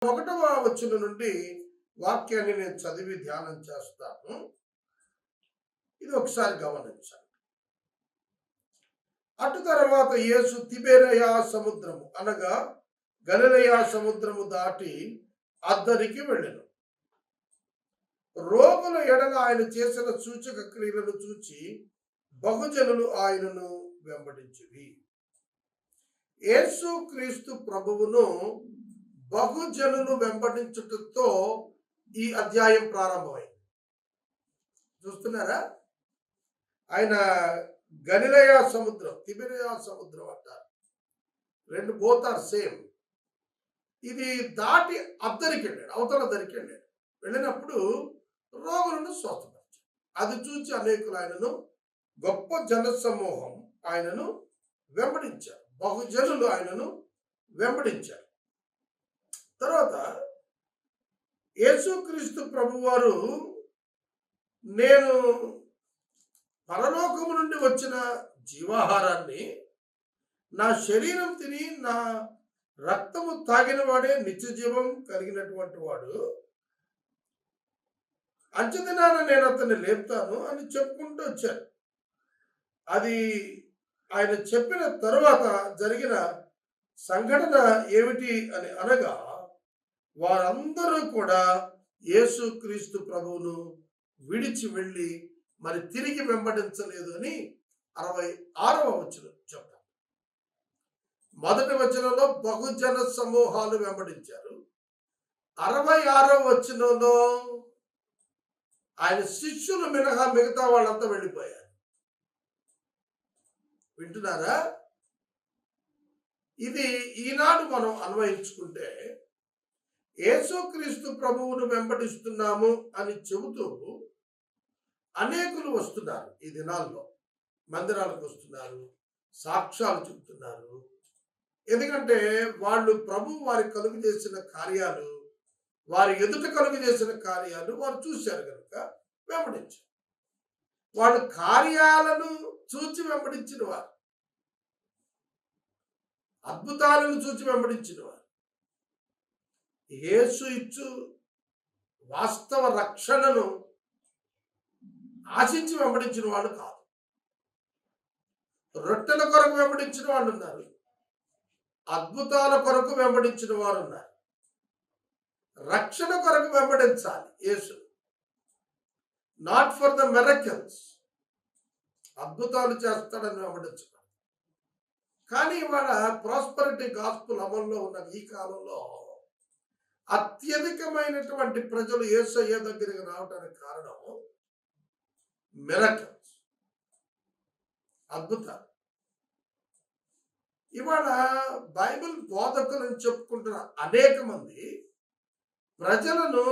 ఒకటవ వచనం నుండి వాక్యాన్ని నేను చదివి ధ్యానం చేస్తాను. ఇది ఒకసారి గమనించండి. అటు తర్వాత యేసు తిబెరయా సముద్రము అనగా గలిలయ సముద్రము దాటి అద్దరికి వెళ్ళెను. రోగుల ఎడల ఆయన చేసిన సూచక క్రియలను చూచి బహుజనులు ఆయనను వెంబడించిరి. యేసు క్రీస్తు ప్రభువును బహుజనులు వెంబడించుటతో ఈ అధ్యాయం ప్రారంభమైంది. చూస్తున్నారా? ఆయన గలిలయ సముద్రం, తిబెరయా సముద్రం అంటారు. రెండు బోత్ ఆర్ సేమ్. ఇది దాటి అద్దరికి వెళ్ళాడు, అవతల దరికి వెళ్ళాడు. వెళ్ళినప్పుడు రోగులను స్వస్థపరిచాడు. అది చూచి అనేకులు ఆయనను, గొప్ప జన సమూహం ఆయనను వెంబడించారు. బహుజనులు ఆయనను వెంబడించారు. తర్వాత యేసుక్రీస్తు ప్రభువారు, నేను పరలోకము నుండి వచ్చిన జీవాహారాన్ని నా శరీరం తిని నా రక్తము తాగిన వాడే నిత్య జీవం కలిగినటువంటి వాడు, అంచెదినాన నేను అతన్ని లేపుతాను అని చెప్పుకుంటూ వచ్చారు. అది ఆయన చెప్పిన తరువాత జరిగిన సంఘటన ఏమిటి అని అనగా, వారందరూ కూడా యేసుక్రీస్తు ప్రభువును విడిచి వెళ్ళి మరి తిరిగి వెంబడించలేదు అని 66వ వచనం చెప్తారు. మొదటి వచనంలో బహుజన సమూహాలు వెంబడించారు. 66వ వచనంలో ఆయన శిష్యులు మినహా మిగతా వాళ్ళంతా వెళ్ళిపోయారు. వింటున్నారా? ఇది ఈనాడు మనం అన్వయించుకుంటే, యేసుక్రీస్తు ప్రభువును వెంబడిస్తున్నాము అని చెబుతూ అనేకులు వస్తున్నారు. ఈ దినాల్లో మందిరాలకు వస్తున్నారు, సాక్ష్యాలు చెబుతున్నారు. ఎందుకంటే వాళ్ళు ప్రభు వారి కలుగు చేసిన కార్యాలు, వారి ఎదుట కలుగు చేసిన కార్యాలు వారు చూశారు కనుక వెంబడించారు. వాళ్ళు కార్యాలను చూచి వెంబడించిన వారు, అద్భుతాలను చూచి వెంబడించిన వారు. యేసు ఇచ్చు వాస్తవ రక్షణను ఆశించి వెంబడించిన వాళ్ళు కాదు. రొట్టెల కొరకు వెంబడించిన వాళ్ళు ఉన్నారు, అద్భుతాల కొరకు వెంబడించిన వారు ఉన్నారు. రక్షణ కొరకు వెంబడించాలి యేసు, నాట్ ఫర్ ద మిరకిల్స్. అద్భుతాలు చేస్తాడని వెంబడించాలి. కానీ ఇవాళ ప్రాస్పరిటీ గాస్పుల్ అమల్లో ఉన్న ఈ కాలంలో అత్యధికమైనటువంటి ప్రజలు యేసయ్య దగ్గరికి రావడానికి కారణం మిరకిల్స్, అద్భుతాలు. ఇవాళ బైబిల్ బోధకులను చెప్పుకుంటున్న అనేక మంది ప్రజలను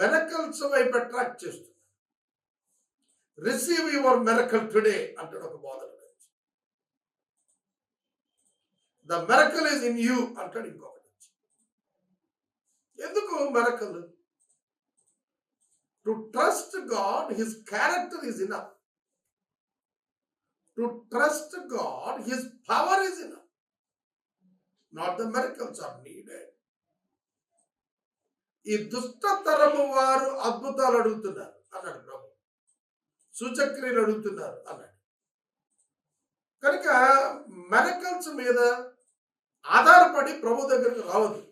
మిరకిల్స్ వైపు అట్రాక్ట్ చేస్తున్నారు. రిసీవ్ యువర్ మిరకిల్ టుడే అంటాడు ఒక బోధకుడు. The miracle is in you అంటాడు ఇంకొకటి. ఎందుకు miracle? To trust God, his character is enough. To trust God, his power is enough. Not the miracles are needed. ఈ దుష్ట తరము వారు అద్భుతాలు అడుగుతున్నారు అన్నాడు ప్రభు, సూచక్రియలు అడుగుతున్నారు అన్నాడు. కనుక మిరకిల్స్ మీద ఆధారపడి ప్రభు దగ్గరకు రావద్దు.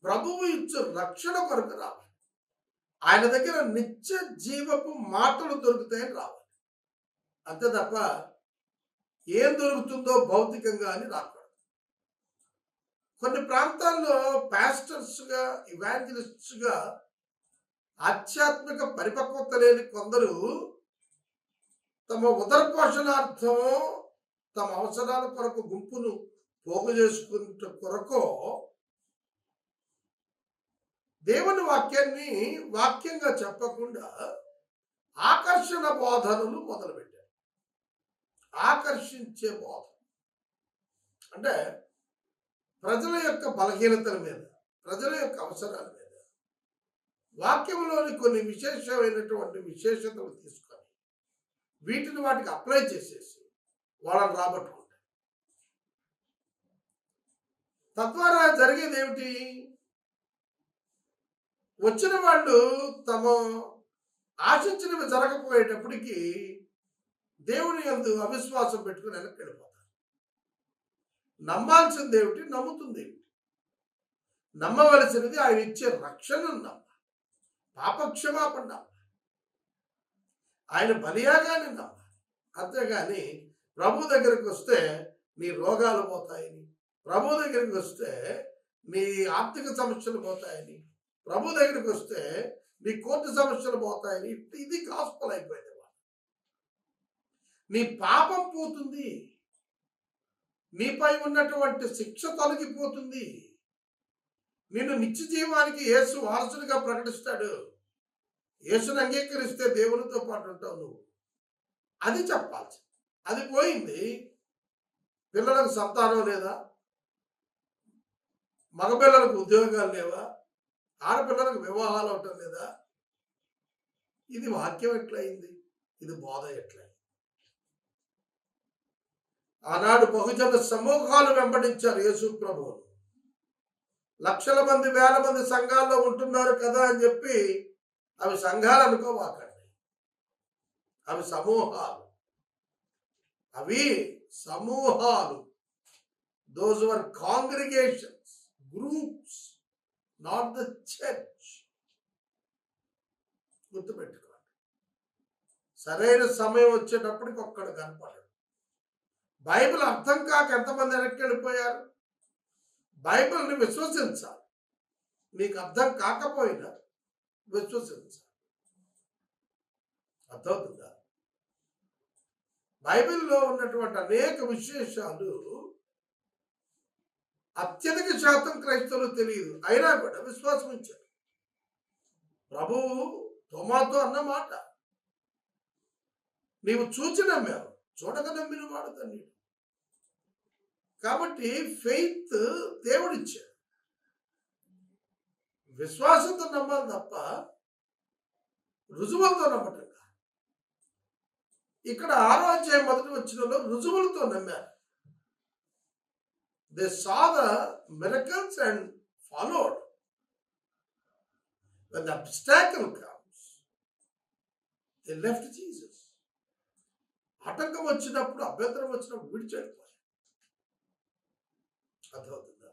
ప్రభువు ఇచ్చు రక్షణ కొరకు రావాలి. ఆయన దగ్గర నిత్య జీవపు మాటలు దొరుకుతాయని రావాలి. అంతే తప్ప ఏం దొరుకుతుందో భౌతికంగా అని రాకూడదు. కొన్ని ప్రాంతాల్లో పాస్టర్స్గా, ఇవాంజలిస్ట్స్గా ఆధ్యాత్మిక పరిపక్వత లేని కొందరు తమ ఉదర పోషణార్థం, తమ అవసరాల కొరకు గుంపును పోగు చేసుకున్న కొరకు దేవుని వాక్యాన్ని వాక్యంగా చెప్పకుండా ఆకర్షణ బోధనలు మొదలుపెట్టారు. ఆకర్షించే బోధ అంటే ప్రజల యొక్క బలహీనతల మీద, ప్రజల యొక్క అవసరాల మీద వాక్యంలోని కొన్ని విశేషమైనటువంటి విశేషతలు తీసుకొని వీటిని వాటికి అప్లై చేసేసి వాళ్ళని రాబట్టుకుంటారు. తద్వారా జరిగేది ఏమిటి? వచ్చిన వాళ్ళు తమ ఆశించినవి జరగకపోయేటప్పటికీ దేవుని యందు అవిశ్వాసం పెట్టుకుని వెనక్కి వెళ్ళిపోతారు. నమ్మాల్సింది ఏమిటి? నమ్ముతుంది ఏమిటి? నమ్మవలసినది ఆయన ఇచ్చే రక్షణను నమ్మ, పాపక్షమాపణ నమ్మ, ఆయన బలియాగానే నమ్మ. అంతేగాని ప్రభు దగ్గరికి వస్తే నీ రోగాలు పోతాయని, ప్రభు దగ్గరికి వస్తే నీ ఆర్థిక సమస్యలు పోతాయని, ప్రభు దగ్గరికి వస్తే నీ కోర్టు సమస్యలు పోతాయని, ఇది గాస్పల్ అయిపోయింది. నీ పాపం పోతుంది, నీపై ఉన్నటువంటి శిక్ష తొలగిపోతుంది, నిన్ను నిత్య జీవానికి యేసు వారసుడిగా ప్రకటిస్తాడు. యేసుని అంగీకరిస్తే దేవునితో పాటు ఉంటావు నువ్వు. అది చెప్పాల్సి. అది పోయింది. పిల్లలకు సంతానం లేదా? మగపిల్లలకు ఉద్యోగాలు లేవా? ఆడపిల్లలకు వివాహాలు అవటం లేదా? ఇది వాక్యం ఎట్లయింది? ఇది బోధ ఎట్లయింది? ఆనాడు బహుజన సమూహాలు వెంబడించారు యేసు ప్రభువును. లక్షల మంది, వేల మంది సంఘాల్లో ఉంటున్నారు కదా అని చెప్పి అవి సంఘాలు అనుకోవాకండి. అవి సమూహాలు. అవి సమూహాలు. Those were congregations, groups, not the church. గుర్తుపెట్టుకోండి. సరైన సమయం వచ్చేటప్పటికి ఒక్కడు కనపడడు. బైబిల్ అర్థం కాక ఎంతమంది వెనక్కి వెళ్ళిపోయారు? బైబిల్ని విశ్వసించాలి. నీకు అర్థం కాకపోయినా విశ్వసించాలి. అర్థమవుతుందా? బైబిల్లో ఉన్నటువంటి అనేక విశేషాలు అత్యధిక శాతం క్రైస్తవులు తెలియదు, అయినా కూడా విశ్వాసం ఇచ్చారు. ప్రభువు తోమాతో అన్నమాట, నీవు చూచి నమ్మావు, చూడక నమ్మిన వాడు ధన్యుడు. కాబట్టి ఫెయిత్ దేవుడిచ్చాడు. విశ్వాసంతో నమ్మాలి తప్ప రుజువులతో నమ్మటం కాదు. ఇక్కడ 6వ అధ్యాయం మొదటి వచనంలో రుజువులతో నమ్మారు. They saw the miracles and followed. When the obstacle comes, they left Jesus. ఆటంకం వచ్చినప్పుడు, అభ్యంతరం వచ్చినప్పుడు విడిచిపోయారు. అర్థమవుతుందా?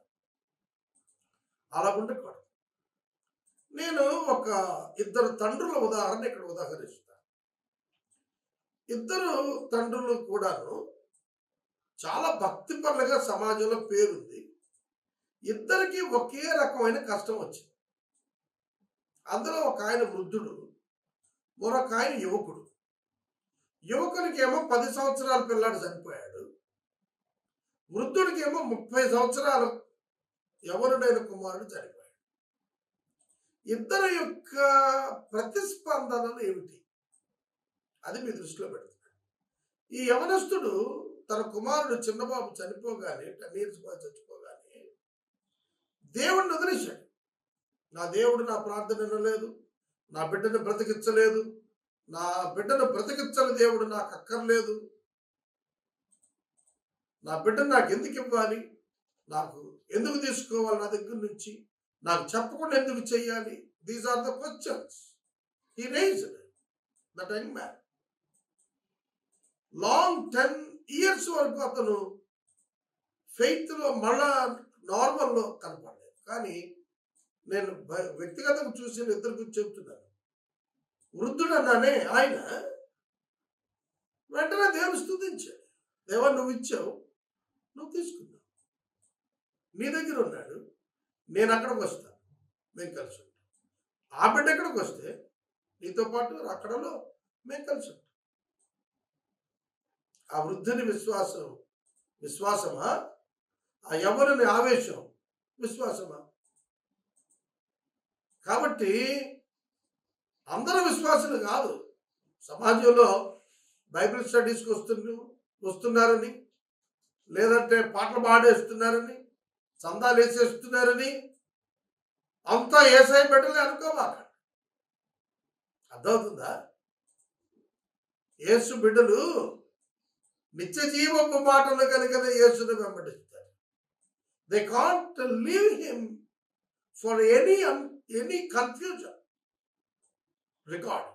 అలా ఉండకూడదు. నేను ఒక ఇద్దరు తండ్రుల ఉదాహరణ ఇక్కడ ఉదాహరిస్తాను. ఇద్దరు తండ్రులు కూడాను చాలా భక్తిపరులుగా సమాజంలో పేరుంది. ఇద్దరికి ఒకే రకమైన కష్టం వచ్చింది. అందులో ఒక ఆయన వృద్ధుడు, మరొక ఆయన యువకుడు. యువకునికేమో 10 సంవత్సరాల పిల్లాడు చనిపోయాడు. వృద్ధుడికేమో 30 సంవత్సరాలు యవనుడైన కుమారుడు చనిపోయాడు. ఇద్దరి యొక్క ప్రతిస్పందనలు ఏమిటి? అది మీ దృష్టిలో పెడుతున్నాడు. ఈ యవనస్తుడు తన కుమారుడు చిన్నబాబు చనిపోగానే, 10 years చచ్చిపోగానే దేవుడిని వదిలేశాడు. నా దేవుడు నా ప్రార్థన వినలేదు, నా బిడ్డను బ్రతికించలేదు, నా బిడ్డను బ్రతికించని దేవుడు నాకు అక్కర్లేదు, నా బిడ్డను నాకు ఎందుకు ఇవ్వాలి, నాకు ఎందుకు తీసుకోవాలి నా దగ్గర నుంచి, నాకు చెప్పకుండా ఎందుకు చెయ్యాలి? These are the questions he raised that young man. Long 10 years వరకు అతను ఫెయిత్లో మళ్ళా నార్మల్లో కనపడలేదు. కానీ నేను వ్యక్తిగతంగా చూసిన ఇద్దరు గురించి చెప్తున్నాను. వృద్ధుడు అన్నానే ఆయన వెంటనే దేవుని స్తుతించాడు. దేవా, నువ్వు ఇచ్చావు, నువ్వు తీసుకున్నావు, నీ దగ్గర ఉన్నాడు, నేను అక్కడికి వస్తాను, మేము కలిసి ఉంటాం. ఆ బిడ్డ ఎక్కడికి వస్తే నీతో పాటు అక్కడలో మేము కలిసి ఉంటాం. ఆ వృద్ధుని విశ్వాసమా? ఆ యవ్వనుని ఆవేశం విశ్వాసమా? కాబట్టి అందరూ విశ్వాసులు కాదు. సమాజంలో బైబిల్ స్టడీస్కి వస్తున్నారని, లేదంటే పాటలు పాడేస్తున్నారని, చందాలు వేసేస్తున్నారని అంతా యేసయ్య బిడ్డలే అనుకోవాక. అర్థమవుతుందా? యేసు బిడ్డలు నిత్య జీవపు మాటలు కలిగిన యేసును వెంబడిస్తారు. They can't leave him for any confusion record.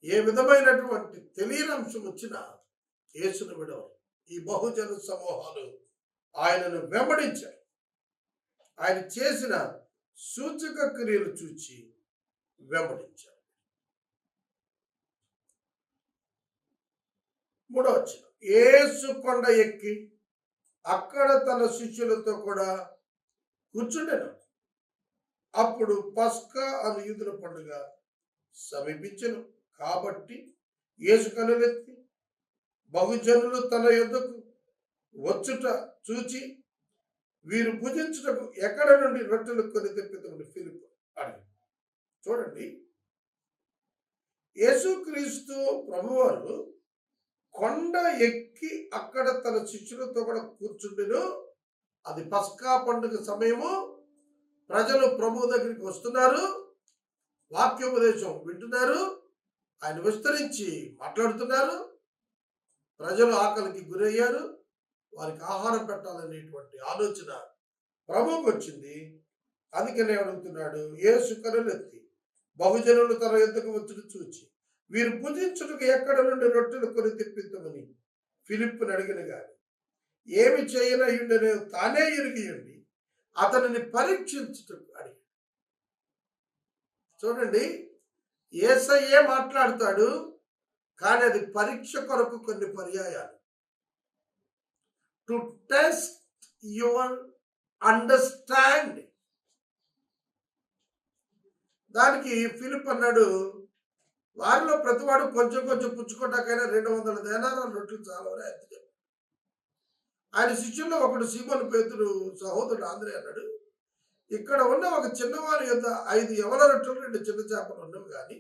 ఏ విధమైనటువంటి తెలియని అంశం వచ్చినా యేసును విడవరు. ఈ బహుజన సమూహాలు ఆయనను వెంబడించారు. ఆయన చేసిన సూచక క్రియలు చూచి వెంబడించారు. 3వ వచనం, యేసు కొండ ఎక్కి అక్కడ తన శిష్యులతో కూడా కూర్చుండెను. అప్పుడు పస్కా అను యూదుల పండుగ సమీపించెను. కాబట్టి యేసు కనులెత్తి బహుజనులు తన యొద్దకు వచ్చుట చూచి, వీరు భుజించుటకు ఎక్కడ నుండి రొట్టెలు కొని తెప్పితమని ఫిలిప్పు అడిగాడు. చూడండి, యేసుక్రీస్తు ప్రభువారు కొండ ఎక్కి అక్కడ తన శిష్యులతో కూడా కూర్చుండెను. అది పస్కా పండుగ సమయము. ప్రజలు ప్రభు దగ్గరికి వస్తున్నారు, వాక్యోపదేశం వింటున్నారు, ఆయన విస్తరించి మాట్లాడుతున్నారు. ప్రజలు ఆకలికి గురయ్యారు, వారికి ఆహారం పెట్టాలనేటువంటి ఆలోచన ప్రభువుకు వచ్చింది. అందుకనే అడుగుతున్నాడు, యేసు కనులెత్తి బహుజనులు తన యొద్దకు వచ్చుట చూచి, వీరు భుజించుటకు ఎక్కడ నుండి రొట్టెలు కొని తెప్పిద్దామని ఫిలిప్పుని అడిగిన గాని ఏమి చేయనయుండనే తానే ఎరిగియుండి అతనిని పరీక్షించుటకు అడిగి. చూడండి, యేసయ్యే మాట్లాడతాడు, కానీ అది పరీక్ష కొరకు కొన్ని పర్యాయాలు. To test your understanding. దానికి ఫిలిప్ అన్నాడు, వారిలో ప్రతివాడు కొంచెం కొంచెం పుచ్చుకోటాకైనా 200 దేనారాలు రొట్టెలు చాలవని ఆయన చెప్పాడు. ఆయన శిష్యుల్లో ఒకడు సీమోను పేతురు సహోదరుడు ఆంద్రే అన్నాడు, ఇక్కడ ఉన్న ఒక చిన్నవారి యొద్ద 5 యవల రొట్టెలు 2 చిన్న చేపలు ఉన్నవి, కానీ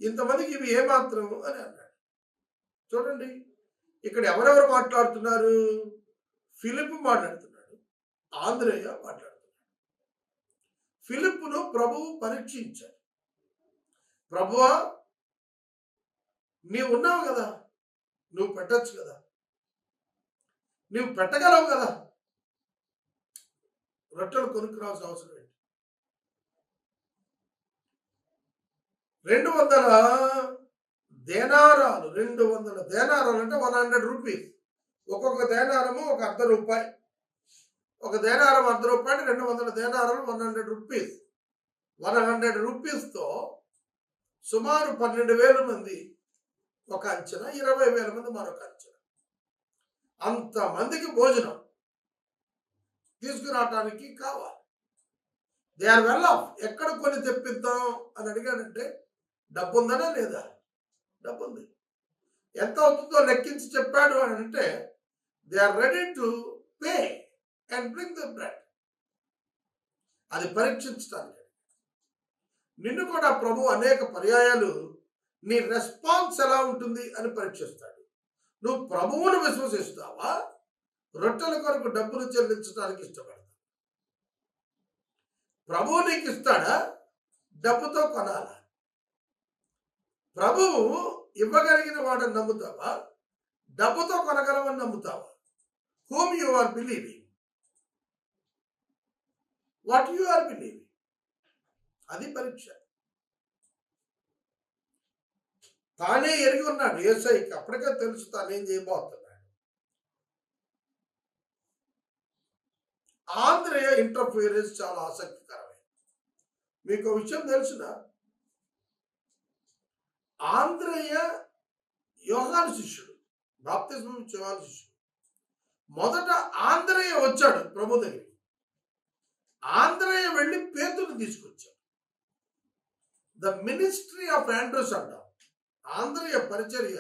ఇంతమందికి ఇవి ఏమాత్రం అని అన్నాడు. చూడండి, ఇక్కడ ఎవరెవరు మాట్లాడుతున్నారు? ఫిలిప్ మాట్లాడుతున్నాడు, ఆంద్రేయ మాట్లాడుతున్నాడు. ఫిలిప్పును ప్రభువు పరీక్షించాడు. ప్రభువా, నీవు ఉన్నావు కదా, నువ్వు పెట్టచ్చు కదా, నువ్వు పెట్టగలవు కదా, రొట్టెలు కొనుక్కురావాల్సిన అవసరం ఏంటి? 200 దేనారాలు. 200 దేనారాలు అంటే 100 రూపీస్. ఒక్కొక్క దేనారము ఒక ₹1.50. ఒక దేనారం ₹1.50, 200 దేనారాలు 100 రూపీస్. 100 రూపీస్తో సుమారు 12,000 మంది ఒక అంచనా, 20,000 మంది మరొక అంచనా. అంతమందికి భోజనం తీసుకురావటానికి కావాలి. They are well off. ఎక్కడ కొని తెప్పిద్దాం అని అడిగాడంటే డబ్బు ఉందనా లేదా? డబ్బు ఉంది. ఎంత అవుతుందో లెక్కించి చెప్పాడు అని అంటే they are ready to pay and bring the bread. అది పరీక్షించడానికి. నిన్ను కూడా ప్రభు అనేక పర్యాయాలు నీ రెస్పాన్స్ ఎలా ఉంటుంది అని పరీక్షిస్తాడు. నువ్వు ప్రభువును విశ్వసిస్తావా? రొట్టెల కొరకు డబ్బులు చెల్లించడానికి ఇష్టపడతావు. ప్రభువు నీకు ఇస్తాడా? డబ్బుతో కొనాలా? ప్రభువు ఇవ్వగలిగిన వాడని నమ్ముతావా? డబ్బుతో కొనగలవని నమ్ముతావా? Whom you are believing, what you are believing, అది పరీక్ష. తానే ఎరిగి ఉన్నాడు యేసయ్యకి, అప్పటికే తెలుసు తానేం చేయబోతున్నాడు. ఆంద్రేయ ఇంటర్ఫీరెన్స్ చాలా ఆసక్తికరమైనది. మీకు విషయం తెలిసిన, ఆంద్రేయ యోహాను శిష్యుడు, బాప్తిస్మం ఇచ్చే యోహాను శిష్యుడు. మొదట ఆంద్రేయ వచ్చాడు ప్రభు దగ్గరికి. ఆంద్రేయ వెళ్ళి పేతురుని తీసుకొచ్చాడు. ద మినిస్ట్రీ ఆఫ్ ఆండ్రూస్ అంటాం. ఆంద్రేయ పరిచర్య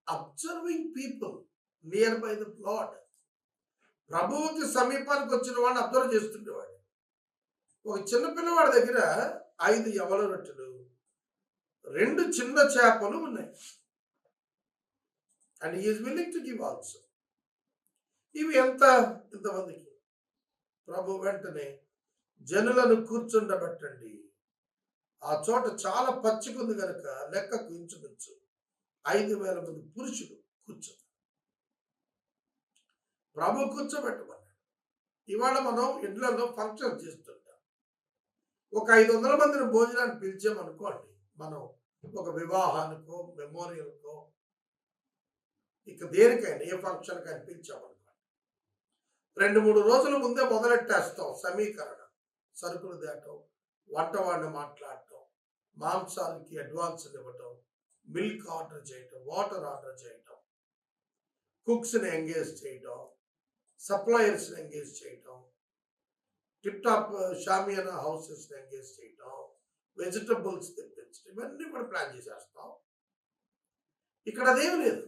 observing people near by the lord. ప్రభువుకి సమీపానికి వచ్చిన వాడిని అబ్జర్వ్ చేస్తుండేవాడు. ఒక చిన్న పిల్లవాడి దగ్గర 5 యవల రొట్టెలు, 2 చిన్న చేపలు ఉన్నాయి. And he is willing to give also. ఇవి ఇంతమందికి? ప్రభు వెంటనే జనులను కూర్చుండబెట్టండి. ఆ చోట చాలా పచ్చికుంది కనుక లెక్కకు ఇంచుమించు 5,000 మంది పురుషులు కూర్చున్నారు. ప్రభు కూర్చోబెట్టమన్నాడు. ఇవాళ మనం ఇండ్లలో ఫంక్షన్ చేస్తుంటాం. ఒక 500 మందిని భోజనాన్ని పిలిచామనుకోండి, మనం ఒక వివాహానికో, మెమోరియల్కో, ఇక దేనికైనా ఏ ఫంక్షన్కైనా పిలిచామనుకోండి, 2-3 రోజుల ముందే మొదలెట్టేస్తాం సమీకరణ. సరుకులు తేటం, వంటవాడిని మాట్లాడటం, మాంసాలకి అడ్వాన్సులు ఇవ్వటం, మిల్క్ ఆర్డర్ చేయటం, వాటర్ ఆర్డర్ చేయటం, కుక్స్ని ఎంగేజ్ చేయటం, సప్లయర్స్ని ఎంగేజ్ చేయటం, టిప్ టాప్ షామియానా హౌసెస్ని ఎంగేజ్ చేయటం, వెజిటబుల్స్ తెప్పించడం, ఇవన్నీ కూడా ప్లాన్ చేసేస్తాం. ఇక్కడ అదేమి లేదు.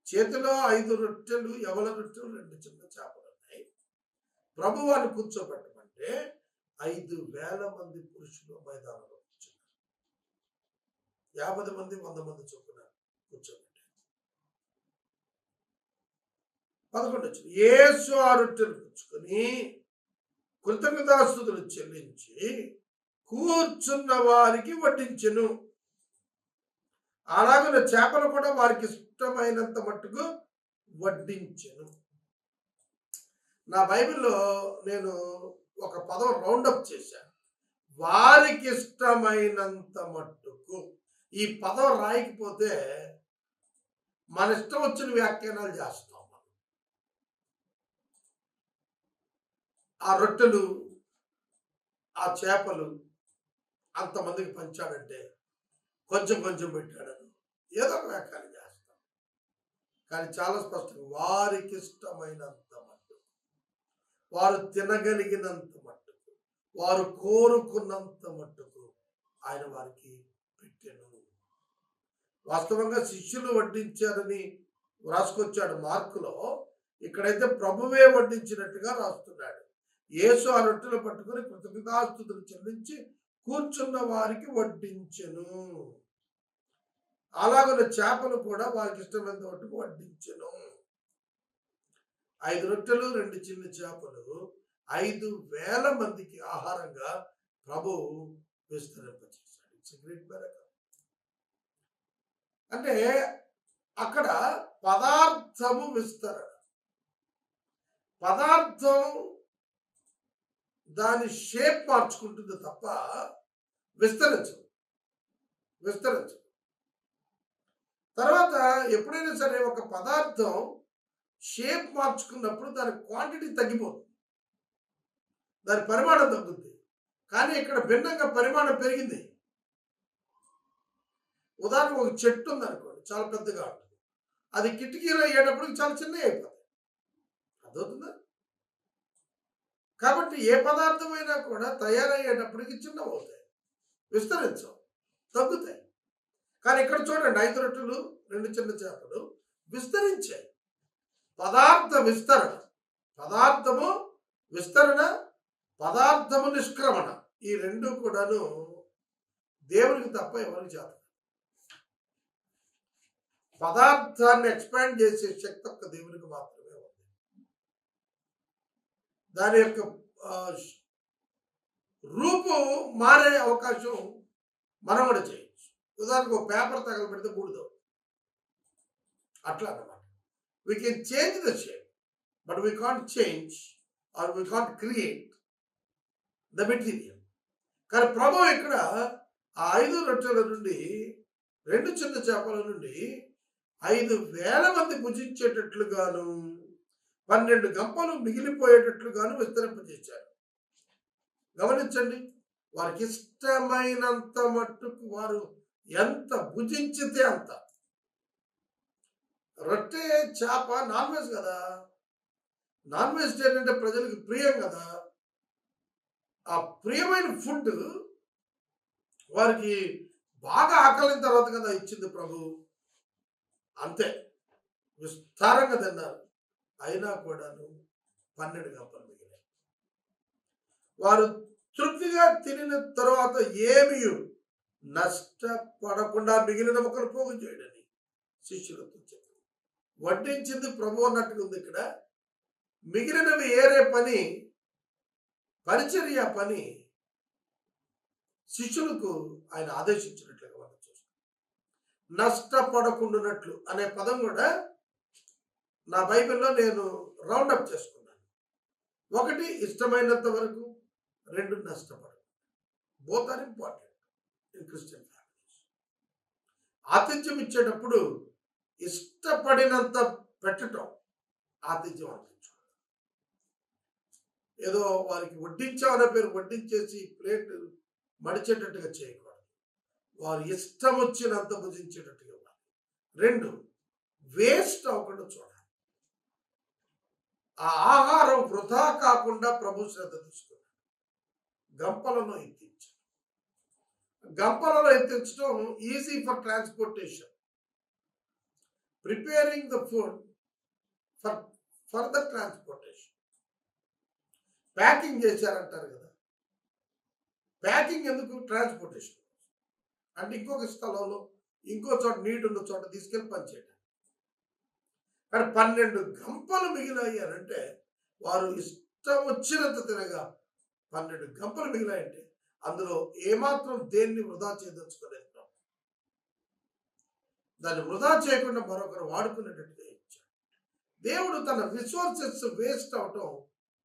చేతిలో 5 రొట్టెలు, యవల రొట్టెలు, 2 చిన్న చేపలు ఉన్నాయి. ప్రభువాన్ని కూర్చోబెట్టమంటే 5,000 మంది పురుషులు మైదానంలో కూర్చున్నారు. 50 మంది 100 మంది చొప్పున కూర్చోబెట్టారు. 11 వచ్చింది. యేసు ఆ రొట్టెలు పుచ్చుకొని కృతజ్ఞతాస్తుతులు చెల్లించి కూర్చున్న వారికి వడ్డించెను. అలాగే చేపలు కూడా వారికి ఇష్టమైనంత మట్టుకు వడ్డించెను. నా బైబిల్లో నేను ఒక పదం రౌండప్ చేశాను. వారికి ఇష్టమైనంత మట్టుకు. ఈ పదం రాయకపోతే మన ఇష్టం వచ్చిన వ్యాఖ్యానాలు చేస్తాం. ఆ రొట్టెలు, ఆ చేపలు అంతమందికి పంచాడంటే కొంచెం కొంచెం పెట్టాడని ఏదో ఒక వ్యాఖ్యానం చేస్తాం. కానీ చాలా స్పష్టంగా వారికి ఇష్టమైనంత మట్టుకు, వారు తినగలిగినంత మట్టుకు, వారు కోరుకున్నంత మట్టుకు ఆయన వారికి పెట్టెను. వాస్తవంగా శిష్యులు వడ్డించారని రాసుకొచ్చాడు మార్కులో. ఇక్కడైతే ప్రభువే వడ్డించినట్టుగా రాస్తున్నాడు. యేసు ఆ రొట్టెలు పట్టుకుని కృతజ్ఞతాస్తుతులు చెల్లించి కూర్చున్న వారికి వడ్డించెను. అలాగే చేపలు కూడా వారికి ఇష్టమైనంత మట్టుకు వడ్డించెను. 5 రొట్టెలు 2 చిన్న చేపలు 5,000 మందికి ఆహారంగా ప్రభు విస్తరింపచేశాడు. It's great miracle. అంటే అక్కడ పదార్థము విస్తరణ. పదార్థం దాని షేప్ మార్చుకుంటుంది తప్ప విస్తరించదు. తర్వాత ఎప్పుడైనా సరే ఒక పదార్థం షేప్ మార్చుకున్నప్పుడు దాని క్వాంటిటీ తగ్గిపోతుంది, దాని పరిమాణం తగ్గుతుంది. కానీ ఇక్కడ భిన్నంగా పరిమాణం పెరిగింది. ఉదాహరణకు ఒక చెట్టు ఉందనుకోండి, చాలా పెద్దగా ఉంటుంది. అది కిటికీలో అయ్యేటప్పటికి చాలా చిన్నగా అయిపోతుంది. అదవుతుందా? కాబట్టి ఏ పదార్థమైనా కూడా తయారయ్యేటప్పటికి చిన్నవవుతాయి, విస్తరించవు, తగ్గుతాయి. కానీ ఇక్కడ చూడండి, 5 రొట్టెలు 2 చిన్న చేపలు విస్తరించాయి. పదార్థ విస్తరణ, పదార్థము విస్తరణ, పదార్థము నిష్క్రమణ, ఈ 2 కూడాను దేవునికి తప్ప ఎవరికి చేత. పదార్థాన్ని ఎక్స్పాండ్ చేసే శక్తి ఒక్క దేవునికి మాత్రమే ఉంది. దాని యొక్క రూపు మారే అవకాశం మనం కూడా చేయొచ్చు. ఉదాహరణకు ఒక పేపర్ తగలబెడితే బూడిదో, అట్లా అన్నమాట. We can change the shape, but we can't change or we can't create the material. కానీ ప్రభు ఇక్కడ ఆ 5 రొట్టెల నుండి 2 చిన్న చేపల నుండి 5,000 మంది భుజించేటట్లుగాను 12 గంపలు మిగిలిపోయేటట్లుగాను విస్తరింపజేశారు. గమనించండి, వారికి ఇష్టమైనంత మట్టుకు వారు ఎంత భుజించితే అంత. రొట్టె చేప నాన్ వెజ్ కదా, నాన్ వెజిటేరియన్ అంటే ప్రజలకు ప్రియం కదా. ఆ ప్రియమైన ఫుడ్ వారికి బాగా ఆకలిన తర్వాత కదా ఇచ్చింది ప్రభు. అంతే విస్తారంగా తిన్నారు. అయినా కూడాను 12 గంపలు మిగిలాయి. వారు తృప్తిగా తినిన తర్వాత ఏమీ నష్టపడకుండా మిగిలిన ముక్కలు పోగు చేయడని శిష్యులతో చెప్పారు. వడ్డించింది ప్రభు అన్నట్టుగా ఉంది ఇక్కడ. మిగిలినవి ఏరే పని, పరిచర్య పని శిష్యులకు ఆయన ఆదేశించినట్లుగా మనం చూస్తాం. నష్టపడకుండానట్లు అనే పదం కూడా నా బైబిల్లో నేను రౌండప్ చేసుకున్నాను. ఒకటి ఇష్టమైనంత వరకు, రెండు నష్టపడదు. Both are important in Christian families. ఆతిథ్యం ఇచ్చేటప్పుడు ఇష్టపడినంత పెట్టడం ఆతిథ్యం అందించు. ఏదో వారికి వడ్డించామనే పేరు వడ్డించేసి ప్లేట్ మడిచేటట్టుగా చేయకూడదు. వారు ఇష్టం వచ్చినంత భుజించేటట్టుగా ఇవ్వాలి. రెండు, వేస్ట్ అవ్వకుండా చూడాలి. ఆ ఆహారం వృధా కాకుండా ప్రభు శ్రద్ధ తీసుకున్నాడు. గంపలలో ఎత్తించాడు. గంపలలో ఎత్తించడం easy for transportation. Preparing the food for the transportation. Packing చేశారంటారు కదా, ప్యాకింగ్ ఎందుకు? ట్రాన్స్పోర్టేషన్. అంటే ఇంకొక స్థలంలో ఇంకో చోట నీడు ఉన్న చోట తీసుకెళ్ళి పనిచేయడం. కానీ 12 గంపలు మిగిలాయంటే వారు ఇష్టం వచ్చినంత తినగా 12 గంపలు మిగిలాయంటే అందులో ఏమాత్రం దేన్ని వృధా చేయదలుచుకోలేదు. దాన్ని వృధా చేయకుండా మరొకరు వాడుకునేటట్టుగా ఇచ్చాడు. దేవుడు తన రిసోర్సెస్ వేస్ట్ అవటం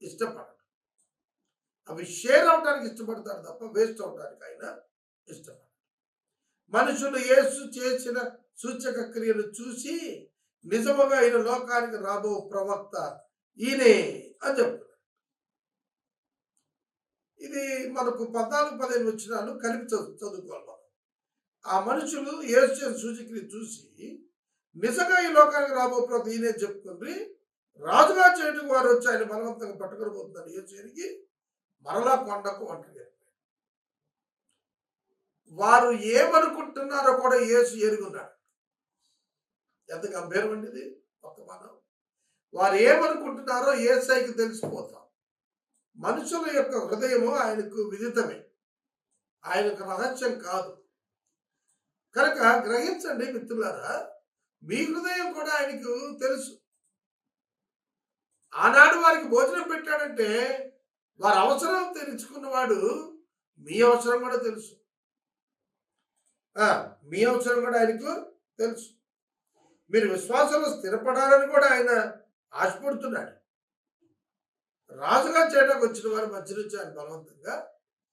ఇష్టపడడు. అవి షేర్ అవటానికి ఇష్టపడతాడు తప్ప వేస్ట్ అవటానికి ఆయన ఇష్టపడడు. మనుషులు యేసు చేసిన సూచక క్రియలు చూసి నిజముగా ఈయన లోకానికి రాబో ప్రవక్త ఈయనే అని చెప్తున్నారు. ఇది మనకు 14-15 వచనాలు కలిపి చదువుకోవాలి మనం. ఆ మనుషులు యేసు చేసిన సూచక్రియ చూసి నిజంగా ఈ లోకానికి రాబో ప్రవక్త ఈయనే చెప్పుకుంది. రాజుగా చేయటం వారు వచ్చి ఆయన బలవంతంగా పట్టుకొని పోతున్నారు. యేసు ఎరిగి మరలా కొండకు ఒంటరిగా. వారు ఏమనుకుంటున్నారో కూడా యేసు ఎరుగున్నాడు. ఎంత గంభీరం అండి ఇది వర్తమానం. వారు ఏమనుకుంటున్నారో యేసయ్యకి తెలిసిపోతాం. మనుషుల యొక్క హృదయము ఆయనకు విదితమే, ఆయనకు రహస్యం కాదు. కనుక గ్రహించండి మిత్రులారా, మీ హృదయం కూడా ఆయనకు తెలుసు. ఆనాడు వారికి భోజనం పెట్టాడంటే వారి అవసరం తెలుసుకున్నవాడు మీ అవసరం కూడా తెలుసు. మీ అవసరం కూడా ఆయనకు తెలుసు. మీరు విశ్వాసంలో స్థిరపడాలని కూడా ఆయన ఆశపడుతున్నాడు. రాజుగా చేయడానికి వచ్చిన వారి మధ్య నుంచి ఆయన బలవంతంగా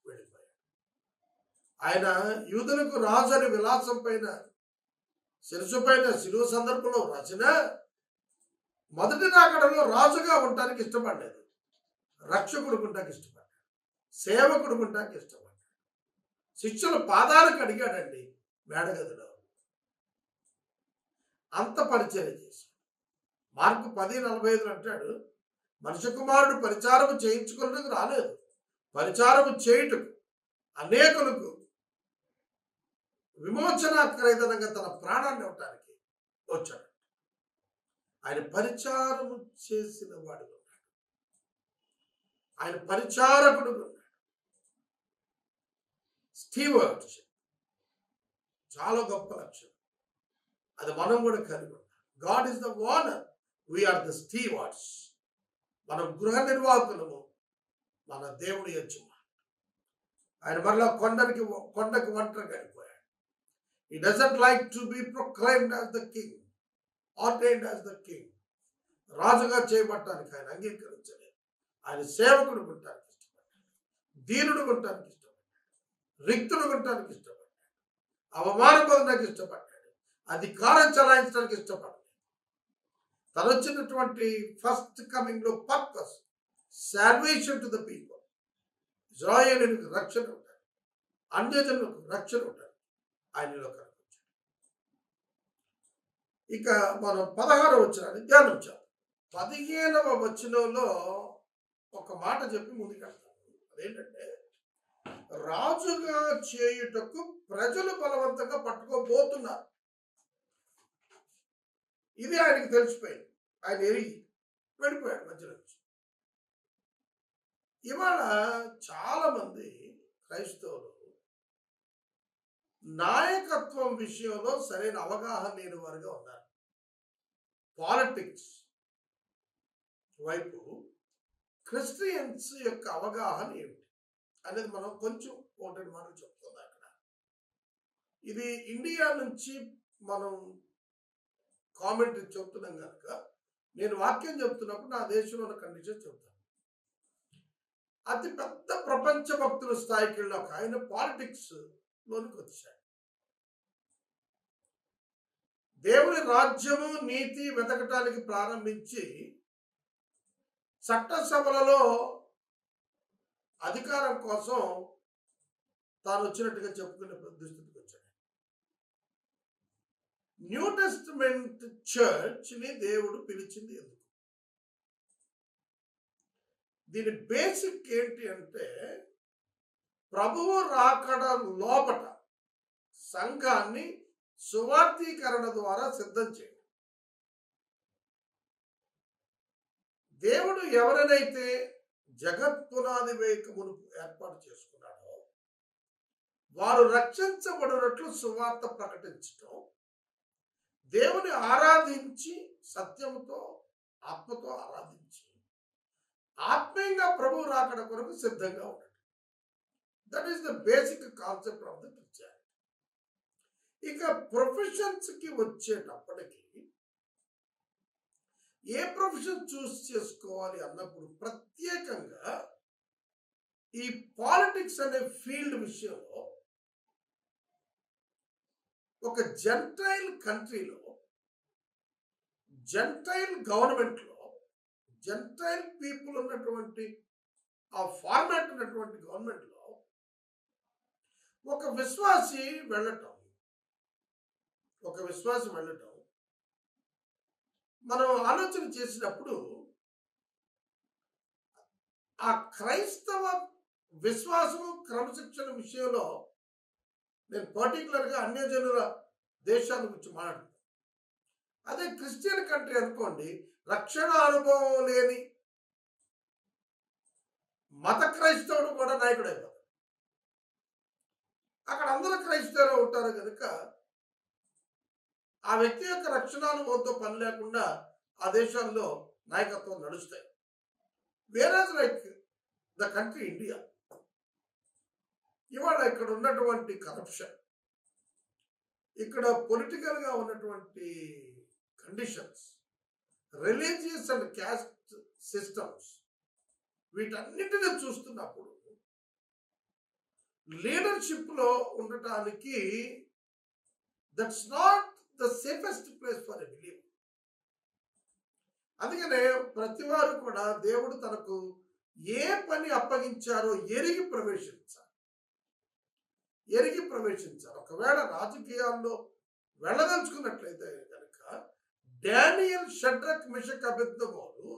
వెళ్ళిపోయాడు. ఆయన యూదులకు రాజు అని విలాసం పైన శిరసు పైన శిలువ సందర్భంలో రచన మొదటి రాకడలో రాజుగా ఉండటానికి ఇష్టపడలేదు. రక్షకుడు ఉండటానికి ఇష్టపడ్డాడు. సేవకుడు ఉండటానికి ఇష్టపడ్డాడు. శిష్యుల పాదాలకు అడిగాడండి మేడగదిలో. అంత పరిచయం చేశాడు. మార్కు 10:45 అంటాడు, మనుష్య కుమారుడు పరిచారము చేయించుకున్నకు రాలేదు, పరిచారము చేయుటకు అనేకులకు విమోచనాకరైతనంగా తన ప్రాణాన్ని ఇవ్వటానికి వచ్చాడు. ఆయన పరిచారము చేసిన వాడు ఉన్నాడు. ఆయన పరిచారకుడు ఉన్నాడు. స్టీవర్డ్షిప్ చాలా గొప్ప లక్షణం. అది మనం కూడా కలిగి ఉంటాం. God is the owner, we are the stewards. మనం గృహ నిర్వాహకులము, మన దేవుడి యజమాని. ఆయన మరలా కొండకు ఒంటరిగా వెళ్ళిపోయాడు. He doesn't like to be proclaimed as the king, ordained as the king. రాజుగా చేయబడటానికి ఆయన అంగీకరించలేదు. ఆయన సేవకుడు ఉండటానికి ఇష్టపడ్డాడు. దీనుడు ఉండటానికి ఇష్టపడ్డాడు. రిక్తుడు ఉండటానికి ఇష్టపడ్డాడు. అవమానం పొందడానికి ఇష్టపడ్డాడు. అధికారం చలాయించడానికి ఇష్టపడ్డాడు. తను వచ్చినటువంటి ఫస్ట్ కమింగ్ లో purpose salvation to the people. ఇశ్రాయేలులకు రక్షణ ఉంటాడు, అన్యజనులకు రక్షణ ఉంటాడు. ఆయనలో కనిపించాడు. ఇక మనం 16వ వచనాన్ని ధ్యానించాం. 15వ వచనంలో ఒక మాట చెప్పి ముందుకెళ్తాం. అదేంటంటే, రాజుగా చేయుటకు ప్రజలు బలవంతంగా పట్టుకోబోతున్నారు. ఇది ఆయనకి తెలిసిపోయింది. ఆయన ఎరిగి వెళ్ళిపోయాడు మధ్య నుంచి. ఇవాళ చాలా మంది క్రైస్తవులు నాయకత్వం విషయంలో సరైన అవగాహన లేని వారుగా ఉన్నారు. పాలిటిక్స్ వైపు క్రిస్టియన్స్ యొక్క అవగాహన ఏమిటి అనేది మనం కొంచెం ఒకటి మనం చెప్తుంది అక్కడ. ఇది ఇండియా నుంచి మనం కామెంట్ చెప్తున్నాం కనుక నేను వాక్యం చెప్తున్నప్పుడు నా దేశంలో ఉన్న కండిషన్ చెప్తాను. అతి పెద్ద ప్రపంచ భక్తుల స్థాయికి వెళ్ళాక ఆయన పాలిటిక్స్ లోనికి వచ్చాడు. దేవుని రాజ్యము నీతి వెతకటానికి ప్రారంభించి చట్టసభలలో అధికారం కోసం తాను వచ్చినట్టుగా చెప్పుకునే దుస్థితికి వచ్చాడు. న్యూ టెస్టిమెంట్ చర్చ్ ని దేవుడు పిలిచింది ఎందుకు? దీని బేసిక్ ఏంటి అంటే, ప్రభువు రాకడ లోపట సంఘాన్ని సువార్తీకరణ ద్వారా సిద్ధం చేయడం. దేవుడు ఎవరినైతే జగత్ పునాది వేయక మునుపు ఏర్పాటు చేసుకున్నాడో వారు రక్షించబడినట్లు సువార్త ప్రకటించడం, దేవుని ఆరాధించి సత్యముతో ఆత్మతో ఆరాధించి ఆత్మీయంగా ప్రభు రాకడ కొరకు సిద్ధంగా ఉండడం. That is the basic concept of the Christianity. ఇక ప్రొఫెషన్స్ కి వచ్చేటప్పటికి ఏ ప్రొఫెషన్ చూస్ చేసుకోవాలి అన్నప్పుడు ప్రత్యేకంగా ఈ పాలిటిక్స్ అనే ఫీల్డ్ విషయంలో ఒక జెంటైల్ కంట్రీలో, జెంటైల్ గవర్నమెంట్లో, జెంటైల్ పీపుల్ ఉన్నటువంటి ఆ ఫార్మాట్ ఉన్నటువంటి గవర్నమెంట్లో ఒక విశ్వాసి వెళ్ళటం మనం ఆలోచన చేసినప్పుడు ఆ క్రైస్తవ విశ్వాసం క్రమశిక్షణ విషయంలో నేను పర్టికులర్గా అన్యజనుల దేశాల గురించి మాట్లాడుతాను. అదే క్రిస్టియన్ కంట్రీ అనుకోండి, రక్షణ అనుభవం లేని మత క్రైస్తవుడు కూడా నాయకుడు అయిపోతాడు. అక్కడ అందరూ క్రైస్తవులు ఉంటారు కనుక ఆ వ్యక్తి యొక్క రక్షణానుభవంతో పని లేకుండా ఆ దేశాల్లో నాయకత్వం నడుస్తాయి. వేరేజ్ లైక్ ద కంట్రీ ఇండియా, ఇవాళ ఇక్కడ ఉన్నటువంటి కరప్షన్, ఇక్కడ పొలిటికల్గా ఉన్నటువంటి conditions, religious and caste systems, వీటన్నిటిని చూస్తున్నప్పుడు లీడర్షిప్లో ఉండటానికి that's not the safest place for a believer. అందుకనే ప్రతి వారు కూడా దేవుడు తనకు ఏ పని అప్పగించారో ఎరిగి ప్రవేశించారు. ఒకవేళ రాజకీయాల్లో వెళ్ళదలుచుకున్నట్లయితే కనుక డానియల్, షడ్రక్, మెషక్, అబేద్నెగోలు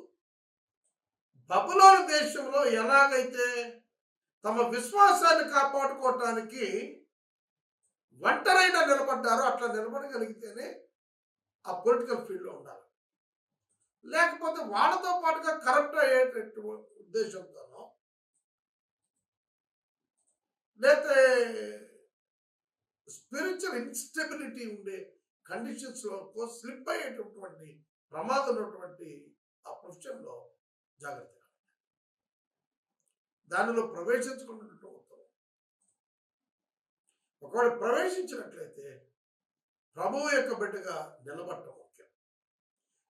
బబులోను దేశంలో ఎలాగైతే తమ విశ్వాసాన్ని కాపాడుకోవటానికి ఒంటరైనా నిలబడ్డారో అట్లా నిలబడగలిగితేనే ఆ పొలిటికల్ ఫీల్డ్లో ఉండాలి. లేకపోతే వాళ్ళతో పాటుగా కరప్ట్ అయ్యేటట్టు ఉద్దేశంతోనో లేకపోతే స్పిరిచువల్ ఇన్స్టెబిలిటీ ఉండే కండిషన్స్లో స్లిప్ అయ్యేటటువంటి ప్రమాదం ఉన్నటువంటి ఆ ప్రొఫెషన్లో జాగ్రత్తగా దానిలో ప్రవేశించుకున్నట్టు ఉత్తమం. ఒకవేళ ప్రవేశించినట్లయితే ప్రభువు యొక్క బిడ్డగా నిలబడటం ముఖ్యం.